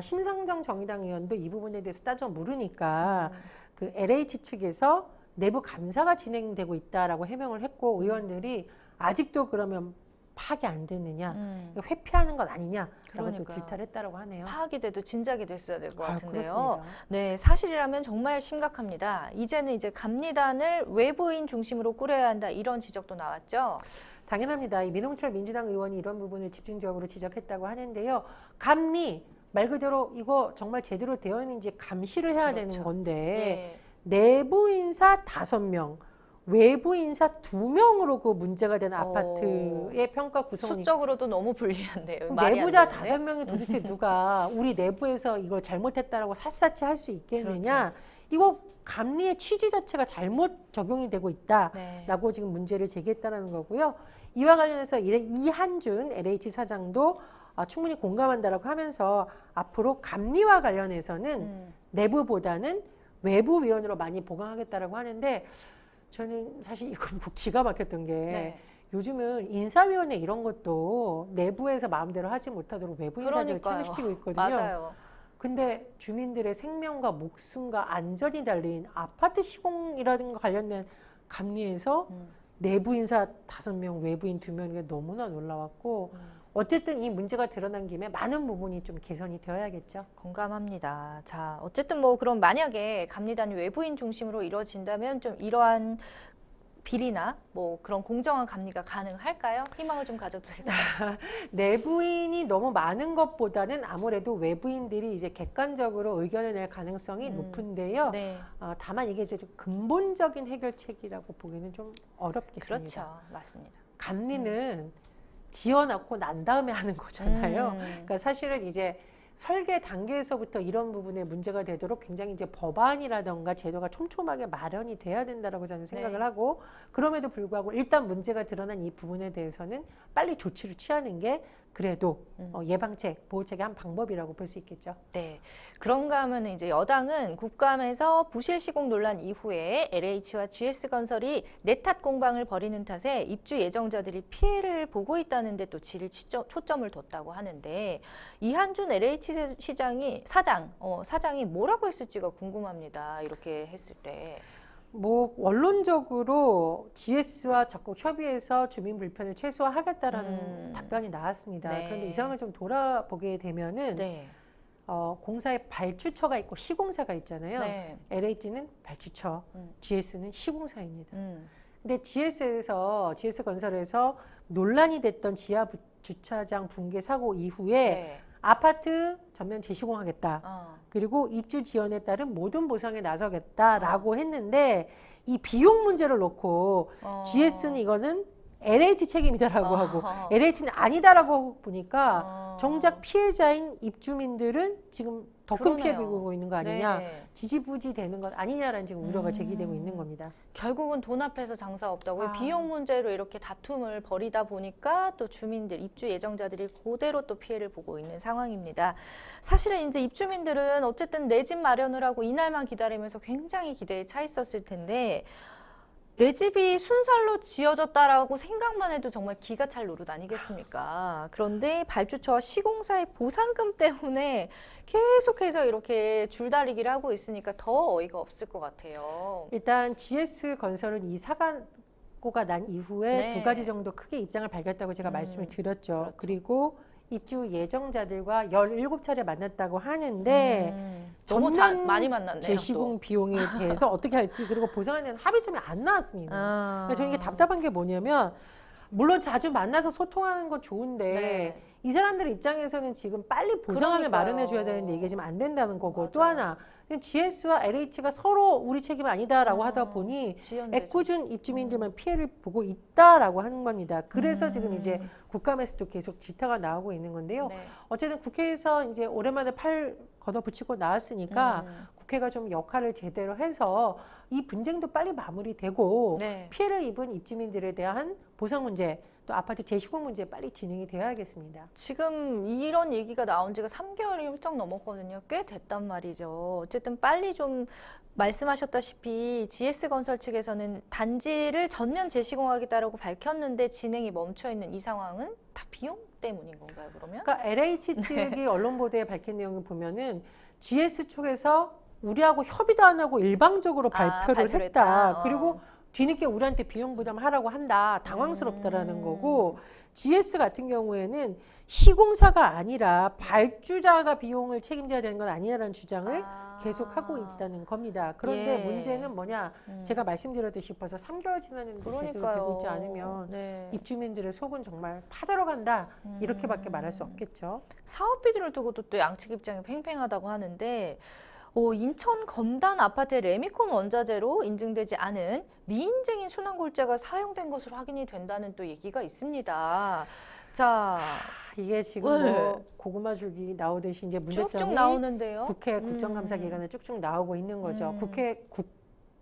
심상정 정의당 의원도 이 부분에 대해서 따져 물으니까 그 LH 측에서 내부 감사가 진행되고 있다라고 해명을 했고 의원들이 아직도 그러면 파악이 안 됐느냐 회피하는 것 아니냐라고 또 그러니까요. 질타를 했다라고 하네요. 파악이 돼도 진작이 됐어야 될 것 같은데요. 그렇습니다. 네, 사실이라면 정말 심각합니다. 이제는 이제 감리단을 외부인 중심으로 꾸려야 한다 이런 지적도 나왔죠. 당연합니다. 이 민홍철 민주당 의원이 이런 부분을 집중적으로 지적했다고 하는데요. 감리 말 그대로 이거 정말 제대로 되어 있는지 감시를 해야 그렇죠. 되는 건데 예. 내부 인사 5명, 외부 인사 2명으로 그 문제가 되는 아파트의 평가 구성이 수적으로도 너무 불리한데요. 말이 안 내부자 되는데? 5명이 도대체 누가 우리 내부에서 이걸 잘못했다라고 샅샅이 할 수 있겠느냐? 그렇죠. 이거 감리의 취지 자체가 잘못 적용이 되고 있다라고 네. 지금 문제를 제기했다는 거고요. 이와 관련해서 이한준 LH 사장도 충분히 공감한다라고 하면서 앞으로 감리와 관련해서는 내부보다는 외부 위원으로 많이 보강하겠다라고 하는데 저는 사실 이거 보고 기가 막혔던 게 네. 요즘은 인사위원회 이런 것도 내부에서 마음대로 하지 못하도록 외부 인사들을 그러니까요. 참여시키고 있거든요. 맞아요. 근데 주민들의 생명과 목숨과 안전이 달린 아파트 시공이라든가 관련된 감리에서 내부 인사 5명, 외부인 2명이 너무나 놀라웠고 어쨌든 이 문제가 드러난 김에 많은 부분이 좀 개선이 되어야겠죠. 공감합니다. 자, 어쨌든 뭐 그럼 만약에 감리단이 외부인 중심으로 이루어진다면 좀 이러한 비리나 뭐 그런 공정한 감리가 가능할까요? 희망을 좀 가져도 될까요? 내부인이 너무 많은 것보다는 아무래도 외부인들이 이제 객관적으로 의견을 낼 가능성이 높은데요. 네. 다만 이게 이제 좀 근본적인 해결책이라고 보기는 좀 어렵겠습니다. 그렇죠. 맞습니다. 감리는 지어놓고 난 다음에 하는 거잖아요. 음. 그러니까 사실은 이제 설계 단계에서부터 이런 부분에 문제가 되도록 굉장히 이제 법안이라던가 제도가 촘촘하게 마련이 돼야 된다라고 저는 생각을 네. 하고 그럼에도 불구하고 일단 문제가 드러난 이 부분에 대해서는 빨리 조치를 취하는 게 그래도 예방책, 보호책의 한 방법이라고 볼 수 있겠죠. 네. 그런가 하면 이제 여당은 국감에서 부실 시공 논란 이후에 LH와 GS건설이 내탓 공방을 벌이는 탓에 입주 예정자들이 피해를 보고 있다는 데 또 질의 초점을 뒀다고 하는데 이한준 LH 사장이 뭐라고 했을지가 궁금합니다. 이렇게 했을 때. 뭐 원론적으로 GS와 적극 협의해서 주민 불편을 최소화하겠다라는 답변이 나왔습니다. 네. 그런데 이 상황을 좀 돌아보게 되면은 네. 공사에 발주처가 있고 시공사가 있잖아요. 네. LH는 발주처, GS는 시공사입니다. 근데 GS건설에서 논란이 됐던 지하 주차장 붕괴 사고 이후에 네. 아파트 전면 재시공하겠다. 그리고 입주 지원에 따른 모든 보상에 나서겠다라고 했는데 이 비용 문제를 놓고 GS는 이거는 LH 책임이다라고 하고 LH는 아니다라고 보니까 정작 피해자인 입주민들은 지금 더 큰 피해 보고 있는 거 아니냐, 네. 지지부지 되는 것 아니냐라는 지금 우려가 제기되고 있는 겁니다. 결국은 돈 앞에서 장사 없다고 아. 비용 문제로 이렇게 다툼을 벌이다 보니까 또 주민들, 입주 예정자들이 그대로 또 피해를 보고 있는 상황입니다. 사실은 이제 입주민들은 어쨌든 내 집 마련을 하고 이날만 기다리면서 굉장히 기대에 차 있었을 텐데 내 집이 순살로 지어졌다라고 생각만 해도 정말 기가 찰 노릇 아니겠습니까? 그런데 발주처와 시공사의 보상금 때문에 계속해서 이렇게 줄다리기를 하고 있으니까 더 어이가 없을 것 같아요. 일단 GS건설은 이 사고가 난 이후에 네. 2가지 정도 크게 입장을 밝혔다고 제가 말씀을 드렸죠. 그렇죠. 그리고 입주 예정자들과 17차례 만났다고 하는데 너무 전면 많이 만났네요. 재시공 비용에 대해서 어떻게 할지, 그리고 보상하는 합의점이 안 나왔습니다. 그래서 저는 이게 답답한 게 뭐냐면, 물론 자주 만나서 소통하는 건 좋은데 네. 이 사람들 입장에서는 지금 빨리 보상안을 그러니까요. 마련해 줘야 되는데 이게 지금 안 된다는 거고, 맞아요. 또 하나 GS와 LH가 서로 우리 책임 아니다라고 하다 보니 지연되죠. 애꿎은 입주민들만 피해를 보고 있다라고 하는 겁니다. 그래서 지금 이제 국감에서도 계속 질타가 나오고 있는 건데요. 네. 어쨌든 국회에서 이제 오랜만에 팔 걷어붙이고 나왔으니까 국회가 좀 역할을 제대로 해서 이 분쟁도 빨리 마무리되고 네. 피해를 입은 입주민들에 대한 보상 문제, 또 아파트 재시공 문제 빨리 진행이 되어야겠습니다. 지금 이런 얘기가 나온 지가 3개월이 훌쩍 넘었거든요. 꽤 됐단 말이죠. 어쨌든 빨리 좀 말씀하셨다시피 GS건설 측에서는 단지를 전면 재시공하겠다라고 밝혔는데 진행이 멈춰 있는 이 상황은 다 비용 때문인 건가요, 그러면? 그러니까 LH 측이 언론 보도에 밝힌 내용을 보면은 GS 쪽에서 우리하고 협의도 안 하고 일방적으로 발표를 발표를 했다. 했다. 그리고 뒤늦게 우리한테 비용 부담하라고 한다. 당황스럽다라는 거고, GS 같은 경우에는 시공사가 아니라 발주자가 비용을 책임져야 되는 건 아니라는 주장을 계속하고 있다는 겁니다. 그런데 예. 문제는 뭐냐? 제가 말씀드렸듯이 벌써 3개월 지났는데 제대로 되고 있지 않으면 네. 입주민들의 속은 정말 타들어간다. 이렇게밖에 말할 수 없겠죠. 사업비들을 두고도 또 양측 입장이 팽팽하다고 하는데 인천 검단 아파트의 레미콘 원자재로 인증되지 않은 미인증인 순환골재가 사용된 것으로 확인이 된다는 또 얘기가 있습니다. 자, 이게 지금 뭐 고구마 줄기 나오듯이 이제 쭉쭉 문제점이 나오는데요. 국회 국정감사 기간에 쭉쭉 나오고 있는 거죠. 국회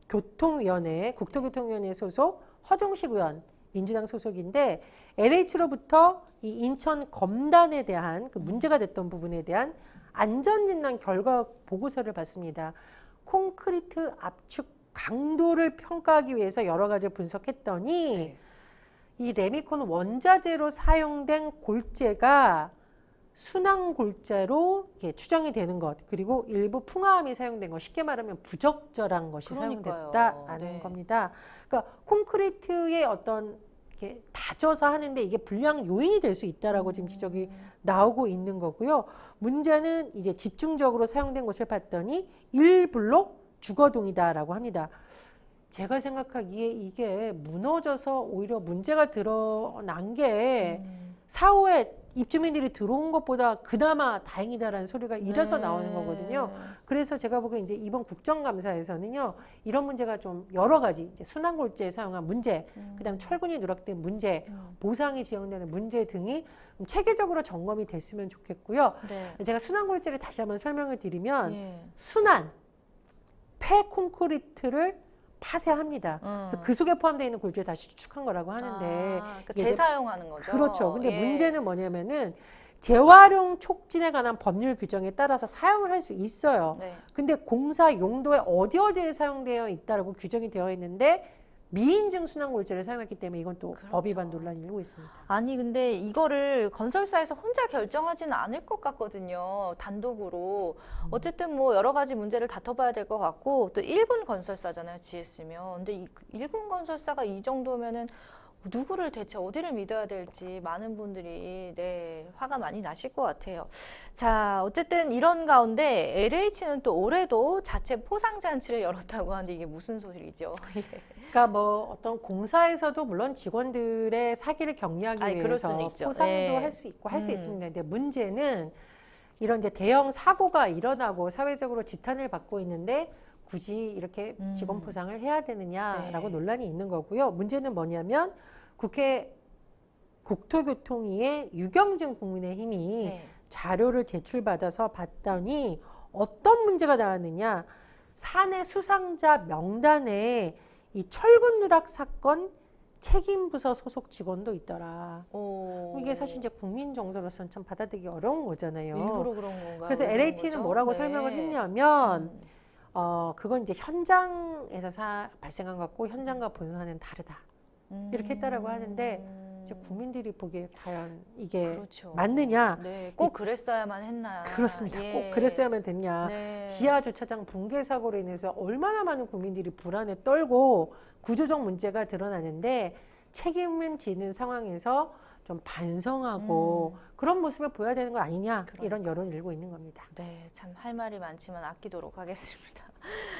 교통위원회, 국토교통위원회 소속 허정식 의원, 민주당 소속인데 LH로부터 이 인천 검단에 대한 그 문제가 됐던 부분에 대한 안전진단 결과 보고서를 받습니다. 콘크리트 압축 강도를 평가하기 위해서 여러 가지 분석했더니 이 레미콘 원자재로 사용된 골재가 순환 골재로 이렇게 추정이 되는 것, 그리고 일부 풍화함이 사용된 것, 쉽게 말하면 부적절한 것이 사용됐다라는 겁니다. 그러니까 콘크리트의 어떤 이렇게 다져서 하는데 이게 불량 요인이 될 수 있다라고 지금 지적이 나오고 있는 거고요. 문제는 이제 집중적으로 사용된 것을 봤더니 1블록 주거동이다라고 합니다. 제가 생각하기에 이게 무너져서 오히려 문제가 드러난 게 사후에 입주민들이 들어온 것보다 그나마 다행이다라는 소리가 이래서 나오는 거거든요. 그래서 제가 보기엔 이제 이번 국정감사에서는요, 이런 문제가 좀 여러 가지, 이제 순환골재에 사용한 문제, 그다음 철근이 누락된 문제, 보상이 지연되는 문제 등이 좀 체계적으로 점검이 됐으면 좋겠고요. 네. 제가 순환골재를 다시 한번 설명을 드리면 예. 순환, 폐 콘크리트를 파쇄합니다. 그래서 그 속에 포함되어 있는 골재를 다시 추측한 거라고 하는데, 그러니까 재사용하는 거죠. 그렇죠. 근데 예. 문제는 뭐냐면은 재활용 촉진에 관한 법률 규정에 따라서 사용을 할 수 있어요. 네. 근데 공사 용도에 어디에 사용되어 있다라고 규정이 되어 있는데 미인증 순환골재를 사용했기 때문에 이건 또 법 위반 논란이 일고 있습니다. 아니 근데 이거를 건설사에서 혼자 결정하지는 않을 것 같거든요. 단독으로. 어쨌든 뭐 여러 가지 문제를 다퉈봐야 될 것 같고, 또 1군 건설사잖아요, GS면. 근데 이 1군 건설사가 이 정도면은 누구를 대체 어디를 믿어야 될지 많은 분들이 화가 많이 나실 것 같아요. 자, 어쨌든 이런 가운데 LH는 또 올해도 자체 포상 잔치를 열었다고 하는데 이게 무슨 소리죠? 그러니까 뭐 어떤 공사에서도 물론 직원들의 사기를 격리하기 그럴 위해서 수는 있죠. 포상도 예. 할 수 있고 할 수 있습니다. 근데 문제는 이런 이제 대형 사고가 일어나고 사회적으로 지탄을 받고 있는데 굳이 이렇게 직원 포상을 해야 되느냐라고 논란이 있는 거고요. 문제는 뭐냐면 국회 국토교통위의 유경준 국민의힘이 네. 자료를 제출받아서 봤더니 어떤 문제가 나왔느냐. 사내 수상자 명단에 이 철근 누락 사건 책임부서 소속 직원도 있더라. 이게 사실 이제 국민 정서로서는 참 받아들이기 어려운 거잖아요. 일부러 그런 건가요? 그래서 LH는 뭐라고 설명을 했냐면 그건 이제 현장에서 발생한 것 같고 현장과 본사는 다르다. 이렇게 했다라고 하는데 이제 국민들이 보기에 과연 이게 그렇죠. 맞느냐? 네, 꼭 그랬어야만 했나? 그렇습니다. 예. 꼭 그랬어야만 됐냐? 네. 지하 주차장 붕괴 사고로 인해서 얼마나 많은 국민들이 불안에 떨고 구조적 문제가 드러나는데 책임을 지는 상황에서 좀 반성하고 그런 모습을 보여야 되는 거 아니냐? 이런 여론이 일고 있는 겁니다. 네, 참 할 말이 많지만 아끼도록 하겠습니다.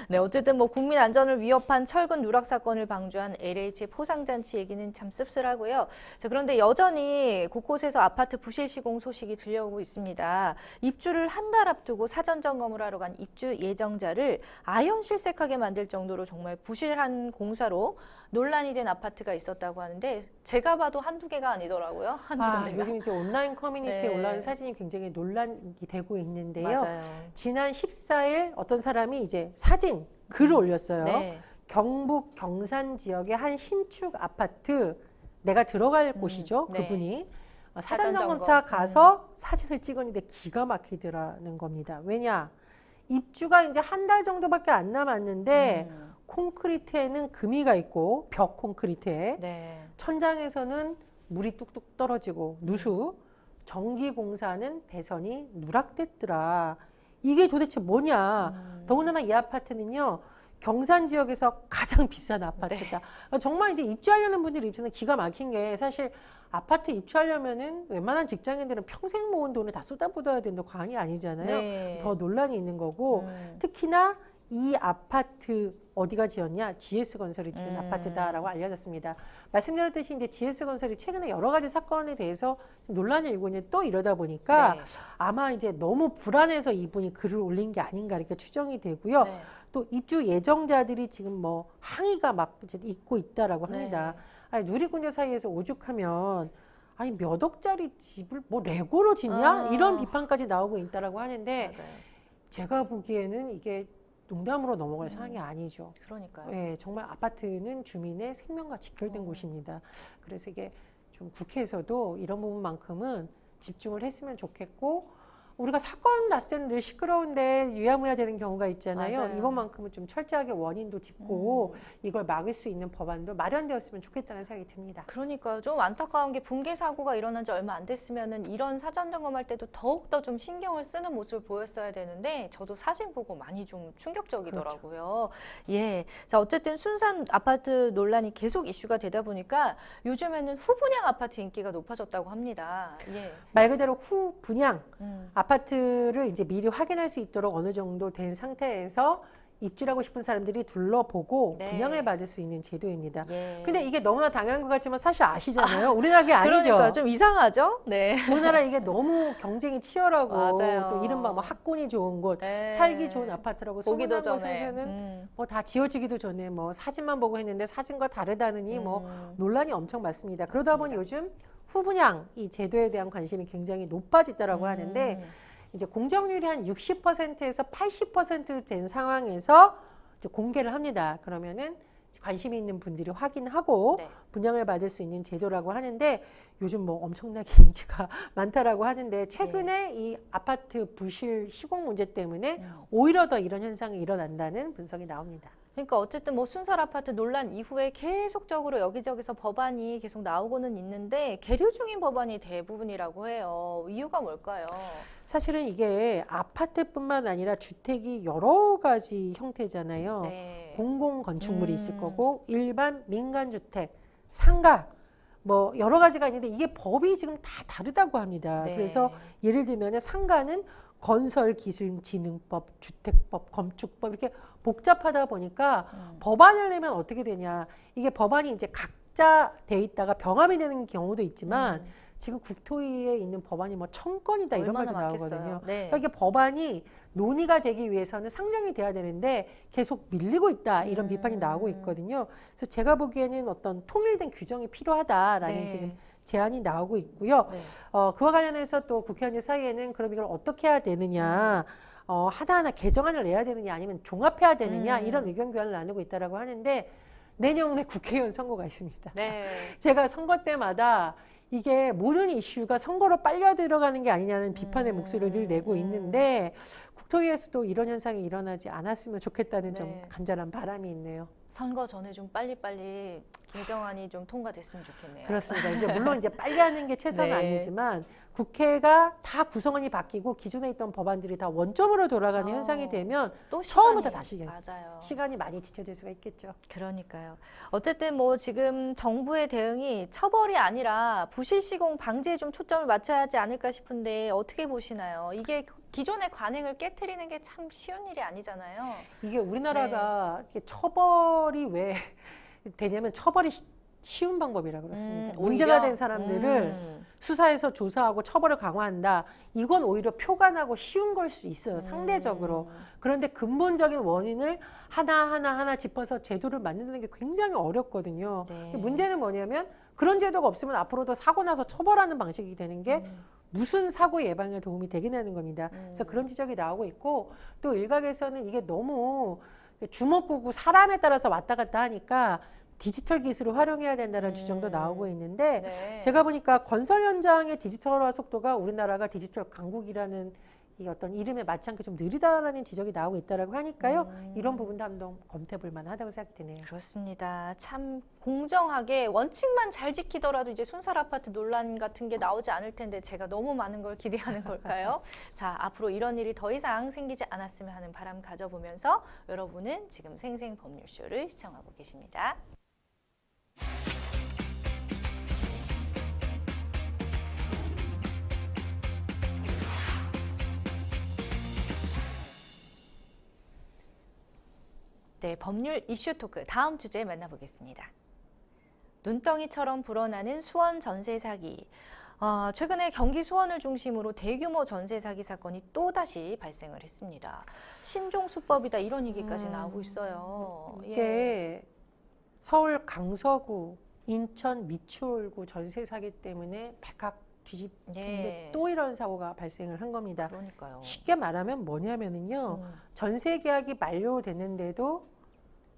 네, 어쨌든 뭐 국민 안전을 위협한 철근 누락 사건을 방조한 LH 포상잔치 얘기는 참 씁쓸하고요. 자, 그런데 여전히 곳곳에서 아파트 부실 시공 소식이 들려오고 있습니다. 입주를 한 달 앞두고 사전 점검을 하러 간 입주 예정자를 아연실색하게 만들 정도로 정말 부실한 공사로 논란이 된 아파트가 있었다고 하는데 제가 봐도 한두 개가 아니더라고요. 한두 군데가. 요즘 이제 온라인 커뮤니티에 네. 올라온 사진이 굉장히 논란이 되고 있는데요. 맞아요. 지난 14일 어떤 사람이 이제 사진, 글을 올렸어요. 네. 경북 경산 지역의 한 신축 아파트, 내가 들어갈 곳이죠. 네. 그분이 사전 사전점검차 점검. 가서 사진을 찍었는데 기가 막히더라는 겁니다. 왜냐? 입주가 이제 한 달 정도밖에 안 남았는데 콘크리트에는 금이가 있고 벽 콘크리트에 네. 천장에서는 물이 뚝뚝 떨어지고 누수, 전기공사는 배선이 누락됐더라. 이게 도대체 뭐냐? 더군다나 이 아파트는요. 경산 지역에서 가장 비싼 아파트다. 네. 정말 이제 입주하려는 분들 입장에서는 기가 막힌 게 사실 아파트 입주하려면은 웬만한 직장인들은 평생 모은 돈을 다 쏟아부어야 되는 과언이 아니잖아요. 네. 더 논란이 있는 거고 특히나 이 아파트 어디가 지었냐? GS건설이 지은 아파트다라고 알려졌습니다. 말씀드렸듯이 이제 GS건설이 최근에 여러 가지 사건에 대해서 논란이 일고 있는데 또 이러다 보니까 네. 아마 이제 너무 불안해서 이분이 글을 올린 게 아닌가 이렇게 추정이 되고요. 네. 또 입주 예정자들이 지금 뭐 항의가 막 이제 있고 있다라고 합니다. 네. 아니, 누리꾼들 사이에서 오죽하면 아니 몇 억짜리 집을 뭐 레고로 짓냐? 이런 비판까지 나오고 있다라고 하는데 맞아요. 제가 보기에는 이게 농담으로 넘어갈 사항이 아니죠. 그러니까요. 네, 정말 아파트는 주민의 생명과 직결된 곳입니다. 그래서 이게 좀 국회에서도 이런 부분만큼은 집중을 했으면 좋겠고 우리가 사건 났을 때는 늘 시끄러운데 유야무야 되는 경우가 있잖아요. 맞아요. 이번만큼은 좀 철저하게 원인도 짚고 이걸 막을 수 있는 법안도 마련되었으면 좋겠다는 생각이 듭니다. 그러니까 좀 안타까운 게 붕괴 사고가 일어난 지 얼마 안 됐으면은 이런 사전 점검할 때도 더욱더 좀 신경을 쓰는 모습을 보였어야 되는데 저도 사진 보고 많이 좀 충격적이더라고요. 예. 자, 어쨌든 순산 아파트 논란이 계속 이슈가 되다 보니까 요즘에는 후분양 아파트 인기가 높아졌다고 합니다. 예. 말 그대로 후 분양 아파트를 이제 미리 확인할 수 있도록 어느 정도 된 상태에서 입주하고 싶은 사람들이 둘러보고 네. 분양을 받을 수 있는 제도입니다. 예. 근데 이게 너무나 당연한 것 같지만 사실 아시잖아요. 우리나라 게 아니죠. 그러니까 좀 이상하죠? 네. 우리나라 이게 너무 경쟁이 치열하고 맞아요. 또 이른바 뭐 학군이 좋은 곳, 네. 살기 좋은 아파트라고 보기도 소문난 전에. 곳에서는 뭐 다 지어지기도 전에 뭐 사진만 보고 했는데 사진과 다르다느니 뭐 논란이 엄청 많습니다. 그러다 보니 요즘 후분양 이 제도에 대한 관심이 굉장히 높아지더라고 하는데 이제 공정률이 한 60%에서 80%된 상황에서 이제 공개를 합니다. 그러면은 관심이 있는 분들이 확인하고 네. 분양을 받을 수 있는 제도라고 하는데 요즘 뭐 엄청나게 인기가 많다라고 하는데 최근에 이 아파트 부실 시공 문제 때문에 오히려 더 이런 현상이 일어난다는 분석이 나옵니다. 그러니까 어쨌든 뭐 순살 아파트 논란 이후에 계속적으로 여기저기서 법안이 계속 나오고는 있는데 계류 중인 법안이 대부분이라고 해요. 이유가 뭘까요? 사실은 이게 아파트뿐만 아니라 주택이 여러 가지 형태잖아요. 네. 공공 건축물이 있을 거고 일반 민간 주택, 상가 뭐 여러 가지가 있는데 이게 법이 지금 다 다르다고 합니다. 네. 그래서 예를 들면 상가는 건설기술진흥법, 주택법, 건축법 이렇게 복잡하다 보니까 법안을 내면 어떻게 되냐. 이게 법안이 이제 각자 돼 있다가 병합이 되는 경우도 있지만 지금 국토위에 있는 법안이 뭐 1000건이다 이런 말도 얼마나 나오거든요. 많겠어요. 네. 그러니까 이게 법안이 논의가 되기 위해서는 상정이 돼야 되는데 계속 밀리고 있다 이런 비판이 나오고 있거든요. 그래서 제가 보기에는 어떤 통일된 규정이 필요하다라는 네. 지금 제안이 나오고 있고요. 네. 그와 관련해서 또 국회의원들 사이에는 그럼 이걸 어떻게 해야 되느냐, 하나하나 개정안을 내야 되느냐, 아니면 종합해야 되느냐 이런 의견 교환을 나누고 있다라고 하는데 내년에 국회의원 선거가 있습니다. 네. 제가 선거 때마다 이게 모든 이슈가 선거로 빨려 들어가는 게 아니냐는 비판의 목소리를 늘 내고 있는데 국토위에서도 이런 현상이 일어나지 않았으면 좋겠다는 좀 네. 간절한 바람이 있네요. 선거 전에 좀 빨리빨리 개정안이 좀 통과됐으면 좋겠네요. 그렇습니다. 이제 물론 이제 빨리 하는 게 최선은 네. 아니지만 국회가 다 구성원이 바뀌고 기존에 있던 법안들이 다 원점으로 돌아가는 아, 현상이 되면 또 처음부터 시간이- 다시 맞아요. 시간이 많이 지체될 수가 있겠죠. 그러니까요. 어쨌든 뭐 지금 정부의 대응이 처벌이 아니라 부실 시공 방지에 좀 초점을 맞춰야 하지 않을까 싶은데 어떻게 보시나요? 이게 기존의 관행을 깨트리는 게 참 쉬운 일이 아니잖아요. 이게 우리나라가 이게 처벌이 왜 되냐면 처벌이 쉬운 방법이라 그렇습니다. 문제가 오히려? 된 사람들을 수사해서 조사하고 처벌을 강화한다. 이건 오히려 표관하고 쉬운 걸 수 있어요. 상대적으로. 그런데 근본적인 원인을 하나 짚어서 제도를 만드는 게 굉장히 어렵거든요. 네. 근데 문제는 뭐냐면 그런 제도가 없으면 앞으로도 사고 나서 처벌하는 방식이 되는 게 무슨 사고 예방에 도움이 되긴 하는 겁니다. 그래서 그런 지적이 나오고 있고 또 일각에서는 이게 너무 주먹구구 사람에 따라서 왔다 갔다 하니까 디지털 기술을 활용해야 된다는 주장도 나오고 있는데 네. 제가 보니까 건설 현장의 디지털화 속도가 우리나라가 디지털 강국이라는 이 어떤 이름에 맞지 않게 좀 느리다라는 지적이 나오고 있다라고 하니까요. 이런 부분도 한번 검토해 볼 만하다고 생각이 드네요. 그렇습니다. 참 공정하게 원칙만 잘 지키더라도 이제 순살 아파트 논란 같은 게 나오지 않을 텐데 제가 너무 많은 걸 기대하는 걸까요? 자, 앞으로 이런 일이 더 이상 생기지 않았으면 하는 바람 가져보면서 여러분은 지금 생생 법률쇼를 시청하고 계십니다. 네, 법률 이슈 토크 다음 주제 만나보겠습니다. 눈덩이처럼 불어나는 수원 전세 사기. 최근에 경기 수원을 중심으로 대규모 전세 사기 사건이 또다시 발생을 했습니다. 신종 수법이다 이런 얘기까지 나오고 있어요. 이게 서울 강서구, 인천 미추홀구 전세 사기 때문에 발칵 뒤집는데 또 이런 사고가 발생을 한 겁니다. 그러니까요. 쉽게 말하면 뭐냐면은요. 전세 계약이 만료됐는데도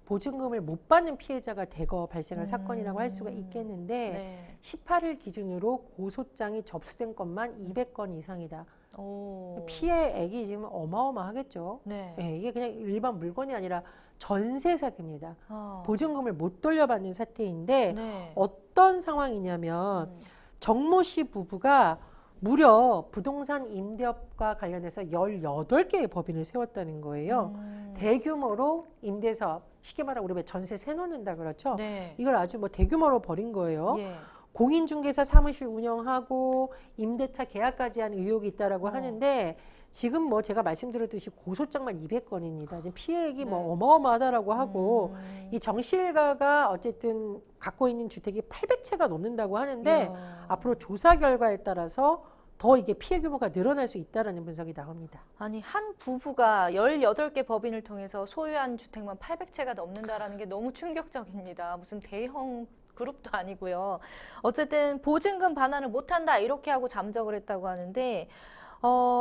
보증금을 못 받는 피해자가 대거 발생한 사건이라고 할 수가 있겠는데 네. 18일 기준으로 고소장이 접수된 건만 200건 이상이다. 오. 피해액이 지금 어마어마하겠죠. 네. 네, 이게 그냥 일반 물건이 아니라 전세 사기입니다. 아. 보증금을 못 돌려받는 사태인데 네. 어떤 상황이냐면 정모 씨 부부가 무려 부동산 임대업과 관련해서 18개의 법인을 세웠다는 거예요. 대규모로 임대사업, 쉽게 말하면 우리 왜 전세 세놓는다 그렇죠? 네. 이걸 아주 뭐 대규모로 벌인 거예요. 예. 공인중개사 사무실 운영하고 임대차 계약까지 한 의혹이 있다라고 하는데 지금 뭐 제가 말씀드렸듯이 고소장만 200건입니다. 지금 피해액이 뭐 어마어마하다라고 하고 이 정씨 일가가 어쨌든 갖고 있는 주택이 800채가 넘는다고 하는데 앞으로 조사 결과에 따라서 더 이게 피해 규모가 늘어날 수 있다라는 분석이 나옵니다. 아니 한 부부가 18개 법인을 통해서 소유한 주택만 800채가 넘는다라는 게 너무 충격적입니다. 무슨 대형 그룹도 아니고요. 어쨌든 보증금 반환을 못한다 이렇게 하고 잠적을 했다고 하는데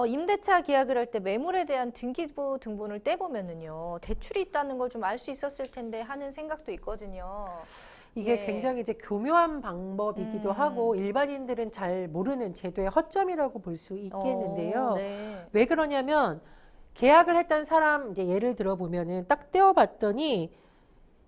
임대차 계약을 할 때 매물에 대한 등기부 등본을 떼보면은요 대출이 있다는 걸 좀 알 수 있었을 텐데 하는 생각도 있거든요. 이게 네. 굉장히 이제 교묘한 방법이기도 하고 일반인들은 잘 모르는 제도의 허점이라고 볼 수 있겠는데요. 네. 왜 그러냐면 계약을 했던 사람 이제 예를 들어 보면은 딱 떼어봤더니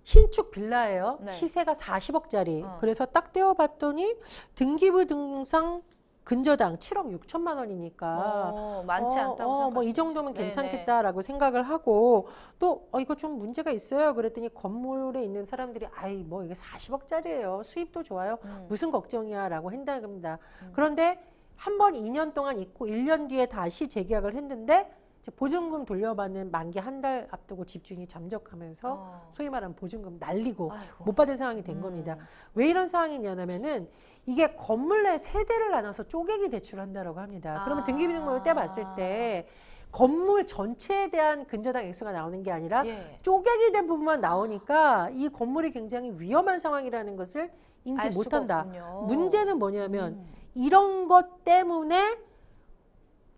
신축 빌라예요. 네. 시세가 40억짜리. 그래서 딱 떼어봤더니 등기부 등상 근저당 7억 6천만 원이니까 많지 않다고 뭐 이 정도면 네네. 괜찮겠다라고 생각을 하고 또 이거 좀 문제가 있어요. 그랬더니 건물에 있는 사람들이 아이 뭐 이게 40억짜리예요. 수입도 좋아요. 무슨 걱정이야라고 한다는 겁니다. 그런데 한 번 2년 동안 있고 1년 뒤에 다시 재계약을 했는데 이제 보증금 돌려받는 만기 한 달 앞두고 집주인이 잠적하면서 소위 말하는 보증금 날리고 아이고. 못 받은 상황이 된 겁니다. 왜 이런 상황이냐면은 이게 건물 내 세대를 나눠서 쪼개기 대출한다라고 합니다. 그러면 등기부등본을 떼봤을 때 건물 전체에 대한 근저당 액수가 나오는 게 아니라 예. 쪼개기 된 부분만 나오니까 이 건물이 굉장히 위험한 상황이라는 것을 인지 알 수가 못한다. 없군요. 문제는 뭐냐면 이런 것 때문에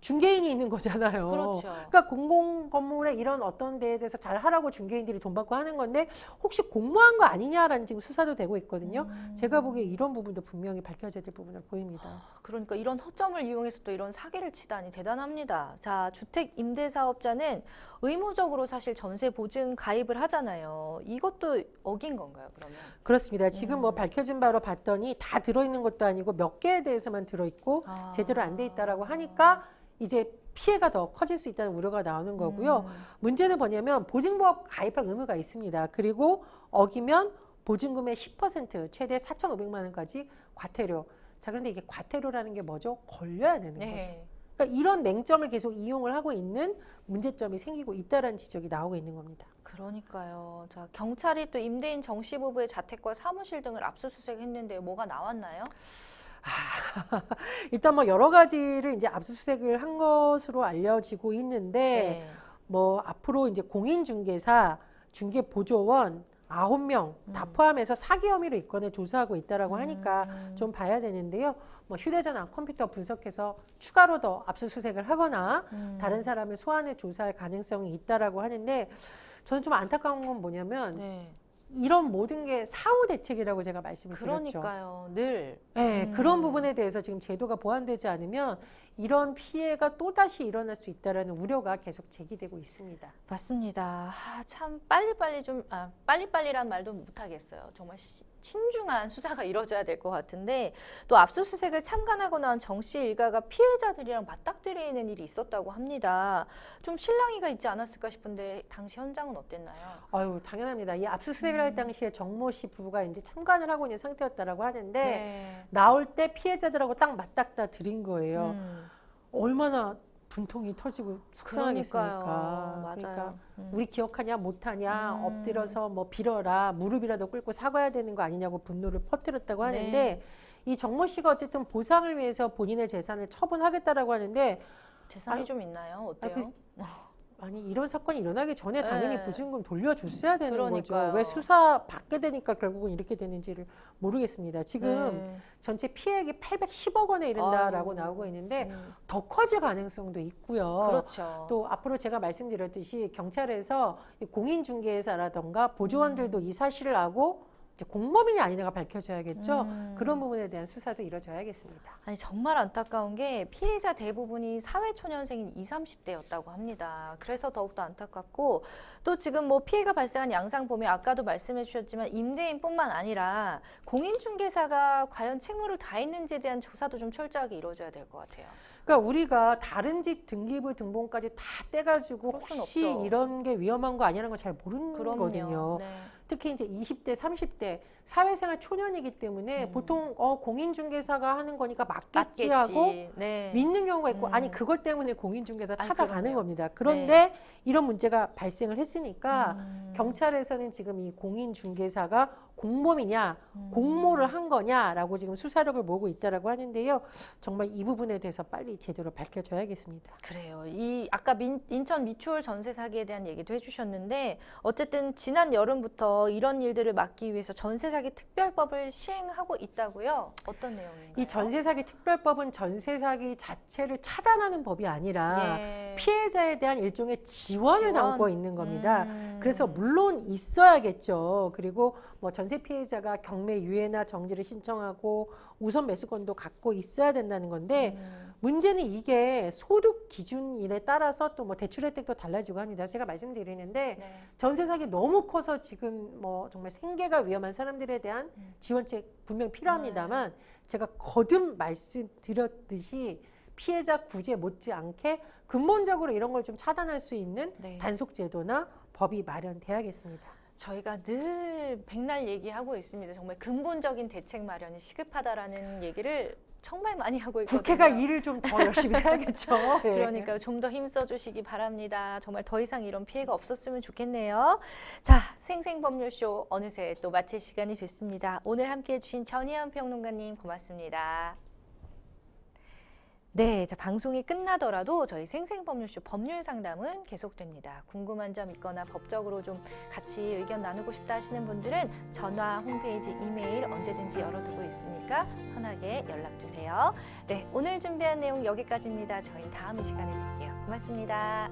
중개인이 있는 거잖아요. 그렇죠. 그러니까 공공 건물에 이런 어떤 데에 대해서 잘 하라고 중개인들이 돈 받고 하는 건데 혹시 공모한 거 아니냐라는 지금 수사도 되고 있거든요. 제가 보기에 이런 부분도 분명히 밝혀져야 될 부분으로 보입니다. 그러니까 이런 허점을 이용해서 또 이런 사기를 치다니 대단합니다. 자, 주택 임대 사업자는 의무적으로 사실 전세 보증 가입을 하잖아요. 이것도 어긴 건가요, 그러면? 그렇습니다. 지금 뭐 밝혀진 바로 봤더니 다 들어있는 것도 아니고 몇 개에 대해서만 들어있고 제대로 안 돼 있다라고 하니까 이제 피해가 더 커질 수 있다는 우려가 나오는 거고요. 문제는 뭐냐면 보증보험 가입할 의무가 있습니다. 그리고 어기면 보증금의 10% 최대 4,500만 원까지 과태료. 자, 그런데 이게 과태료라는 게 뭐죠? 걸려야 되는 거죠. 그러니까 이런 맹점을 계속 이용을 하고 있는 문제점이 생기고 있다라는 지적이 나오고 있는 겁니다. 그러니까요. 자, 경찰이 또 임대인 정 씨 부부의 자택과 사무실 등을 압수수색했는데 뭐가 나왔나요? 일단 뭐 여러 가지를 이제 압수수색을 한 것으로 알려지고 있는데 뭐 앞으로 이제 공인중개사, 중개보조원 9명 다 포함해서 사기 혐의로 이 건을 조사하고 있다라고 하니까 좀 봐야 되는데요. 뭐 휴대전화, 컴퓨터 분석해서 추가로 더 압수수색을 하거나 다른 사람을 소환해 조사할 가능성이 있다라고 하는데 저는 좀 안타까운 건 뭐냐면 이런 모든 게 사후 대책이라고 제가 말씀을 드렸죠. 그러니까요. 늘. 네, 그런 부분에 대해서 지금 제도가 보완되지 않으면 이런 피해가 또다시 일어날 수 있다는 우려가 계속 제기되고 있습니다. 맞습니다. 참 빨리빨리란 말도 못하겠어요. 정말 신중한 수사가 이루어져야 될 것 같은데 또 압수수색을 참관하고 나온 정 씨 일가가 피해자들이랑 맞닥뜨리는 일이 있었다고 합니다. 좀 실랑이가 있지 않았을까 싶은데 당시 현장은 어땠나요? 아유, 당연합니다. 이 압수수색을 할 당시에 정모 씨 부부가 이제 참관을 하고 있는 상태였다라고 하는데 나올 때 피해자들하고 딱 맞닥다 드린 거예요. 얼마나 분통이 터지고 속상하겠습니까? 그러니까요. 그러니까 우리 기억하냐 못하냐 엎드려서 뭐 빌어라 무릎이라도 꿇고 사과해야 되는 거 아니냐고 분노를 퍼뜨렸다고 하는데 이 정모 씨가 어쨌든 보상을 위해서 본인의 재산을 처분하겠다라고 하는데 재산이 좀 있나요? 어때요? 아니 이런 사건이 일어나기 전에 당연히 보증금 돌려줬어야 되는 그러니까요. 거죠. 왜 수사 받게 되니까 결국은 이렇게 되는지를 모르겠습니다. 지금 전체 피해액이 810억 원에 이른다라고 나오고 있는데 더 커질 가능성도 있고요. 그렇죠. 또 앞으로 제가 말씀드렸듯이 경찰에서 공인중개사라던가 보조원들도 이 사실을 알고 이제 공범이냐 아니냐가 밝혀져야겠죠. 그런 부분에 대한 수사도 이루어져야겠습니다. 아니 정말 안타까운 게 피해자 대부분이 사회초년생인 20, 30대였다고 합니다. 그래서 더욱더 안타깝고 또 지금 뭐 피해가 발생한 양상 보면 아까도 말씀해 주셨지만 임대인뿐만 아니라 공인중개사가 과연 책무를 다했는지에 대한 조사도 좀 철저하게 이루어져야 될 것 같아요. 그러니까 우리가 다른 집 등기부 등본까지 다 떼가지고 혹시 없죠. 이런 게 위험한 거 아니라는 걸 잘 모르는 거거든요. 특히 이제 20대, 30대 사회생활 초년이기 때문에 보통 공인중개사가 하는 거니까 맞겠지 하고 믿는 경우가 있고 아니 그것 때문에 공인중개사 찾아가는 겁니다. 그런데 이런 문제가 발생을 했으니까 경찰에서는 지금 이 공인중개사가 공범이냐 공모를 한 거냐라고 지금 수사력을 모으고 있다라고 하는데요. 정말 이 부분에 대해서 빨리 제대로 밝혀져야겠습니다. 그래요. 아까 인천 미추홀 전세 사기에 대한 얘기도 해주셨는데 어쨌든 지난 여름부터 이런 일들을 막기 위해서 전세 사기 특별법을 시행하고 있다고요? 어떤 내용인가요? 이 전세 사기 특별법은 전세 사기 자체를 차단하는 법이 아니라 피해자에 대한 일종의 지원을 담고 있는 겁니다. 그래서 물론 있어야겠죠. 그리고 뭐 전세 피해자가 경매 유예나 정지를 신청하고 우선 매수권도 갖고 있어야 된다는 건데 문제는 이게 소득 기준일에 따라서 또 뭐 대출 혜택도 달라지고 합니다. 제가 말씀드리는데 전세 사기 너무 커서 지금 뭐 정말 생계가 위험한 사람들에 대한 지원책 분명 필요합니다만 제가 거듭 말씀드렸듯이 피해자 구제 못지않게 근본적으로 이런 걸 좀 차단할 수 있는 단속 제도나 법이 마련돼야겠습니다. 저희가 늘 백날 얘기하고 있습니다. 정말 근본적인 대책 마련이 시급하다라는 얘기를 정말 많이 하고 있거든요. 국회가 일을 좀 더 열심히 해야겠죠. 예. 그러니까요. 좀 더 힘써 주시기 바랍니다. 정말 더 이상 이런 피해가 없었으면 좋겠네요. 자, 생생법률쇼 어느새 또 마칠 시간이 됐습니다. 오늘 함께해 주신 전희연 평론가님 고맙습니다. 네, 자, 방송이 끝나더라도 저희 생생법률쇼 법률 상담은 계속됩니다. 궁금한 점 있거나 법적으로 좀 같이 의견 나누고 싶다 하시는 분들은 전화, 홈페이지, 이메일 언제든지 열어두고 있으니까 편하게 연락주세요. 네, 오늘 준비한 내용 여기까지입니다. 저희 다음 이 시간에 뵐게요. 고맙습니다.